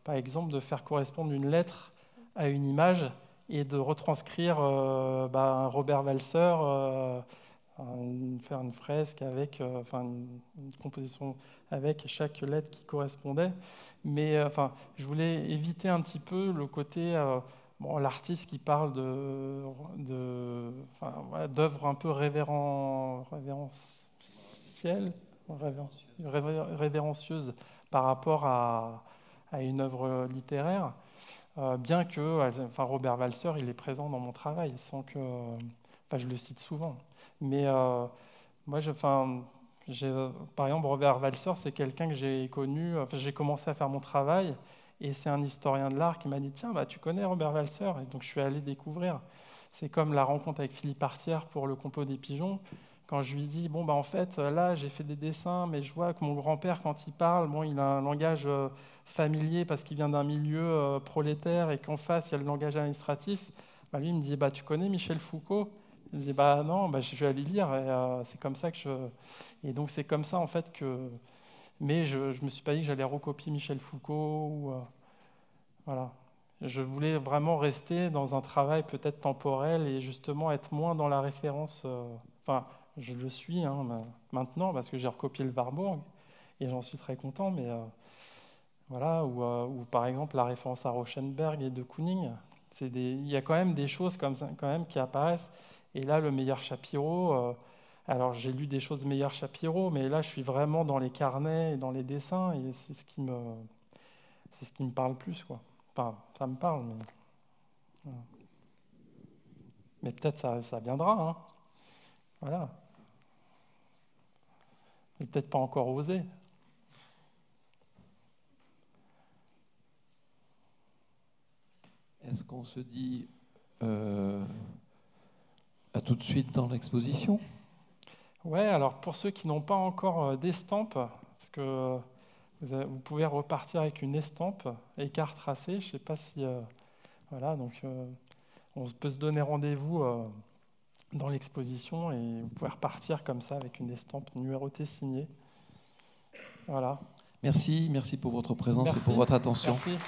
par exemple, de faire correspondre une lettre à une image et de retranscrire un Robert Walser, faire une fresque avec, une composition avec chaque lettre qui correspondait. Mais je voulais éviter un petit peu le côté... l'artiste qui parle d'œuvres un peu révérencieuses par rapport à une œuvre littéraire, bien que Robert Walser, il est présent dans mon travail, sans que... je le cite souvent. Mais moi, par exemple, Robert Walser, c'est quelqu'un que j'ai connu, j'ai commencé à faire mon travail, et c'est un historien de l'art qui m'a dit « Tiens, tu connais Robert Walser ?» Et donc, je suis allé découvrir. C'est comme la rencontre avec Philippe Artière pour le Compo des pigeons. Quand je lui dis « en fait, là, j'ai fait des dessins, mais je vois que mon grand-père, quand il parle, il a un langage familier parce qu'il vient d'un milieu prolétaire, et qu'en face, il y a le langage administratif. » Lui, il me dit « Tu connais Michel Foucault ?» Je dis non, je vais aller lire, et c'est comme ça que Et donc, c'est comme ça, en fait, que... Mais je ne me suis pas dit que j'allais recopier Michel Foucault. Voilà. Je voulais vraiment rester dans un travail peut-être temporel et justement être moins dans la référence. Je le suis maintenant parce que j'ai recopié le Warburg et j'en suis très content. Mais voilà, ou par exemple la référence à Rauschenberg et de Kooning. Il y a quand même des choses comme ça, quand même, qui apparaissent. Et là, le Meilleur Shapiro... alors, j'ai lu des choses de Meilleur Shapiro, mais là, je suis vraiment dans les carnets et dans les dessins, et c'est ce qui me parle plus, quoi. Ça me parle, mais... Voilà. Mais peut-être ça viendra, Voilà. Mais peut-être pas encore osé. est-ce qu'on se dit à tout de suite dans l'exposition? Ouais, alors pour ceux qui n'ont pas encore d'estampe, parce que vous pouvez repartir avec une estampe, écart tracé, je ne sais pas si... voilà, donc on peut se donner rendez-vous dans l'exposition et vous pouvez repartir comme ça avec une estampe numérotée signée. Voilà. Merci pour votre présence Merci. et pour votre attention. Merci.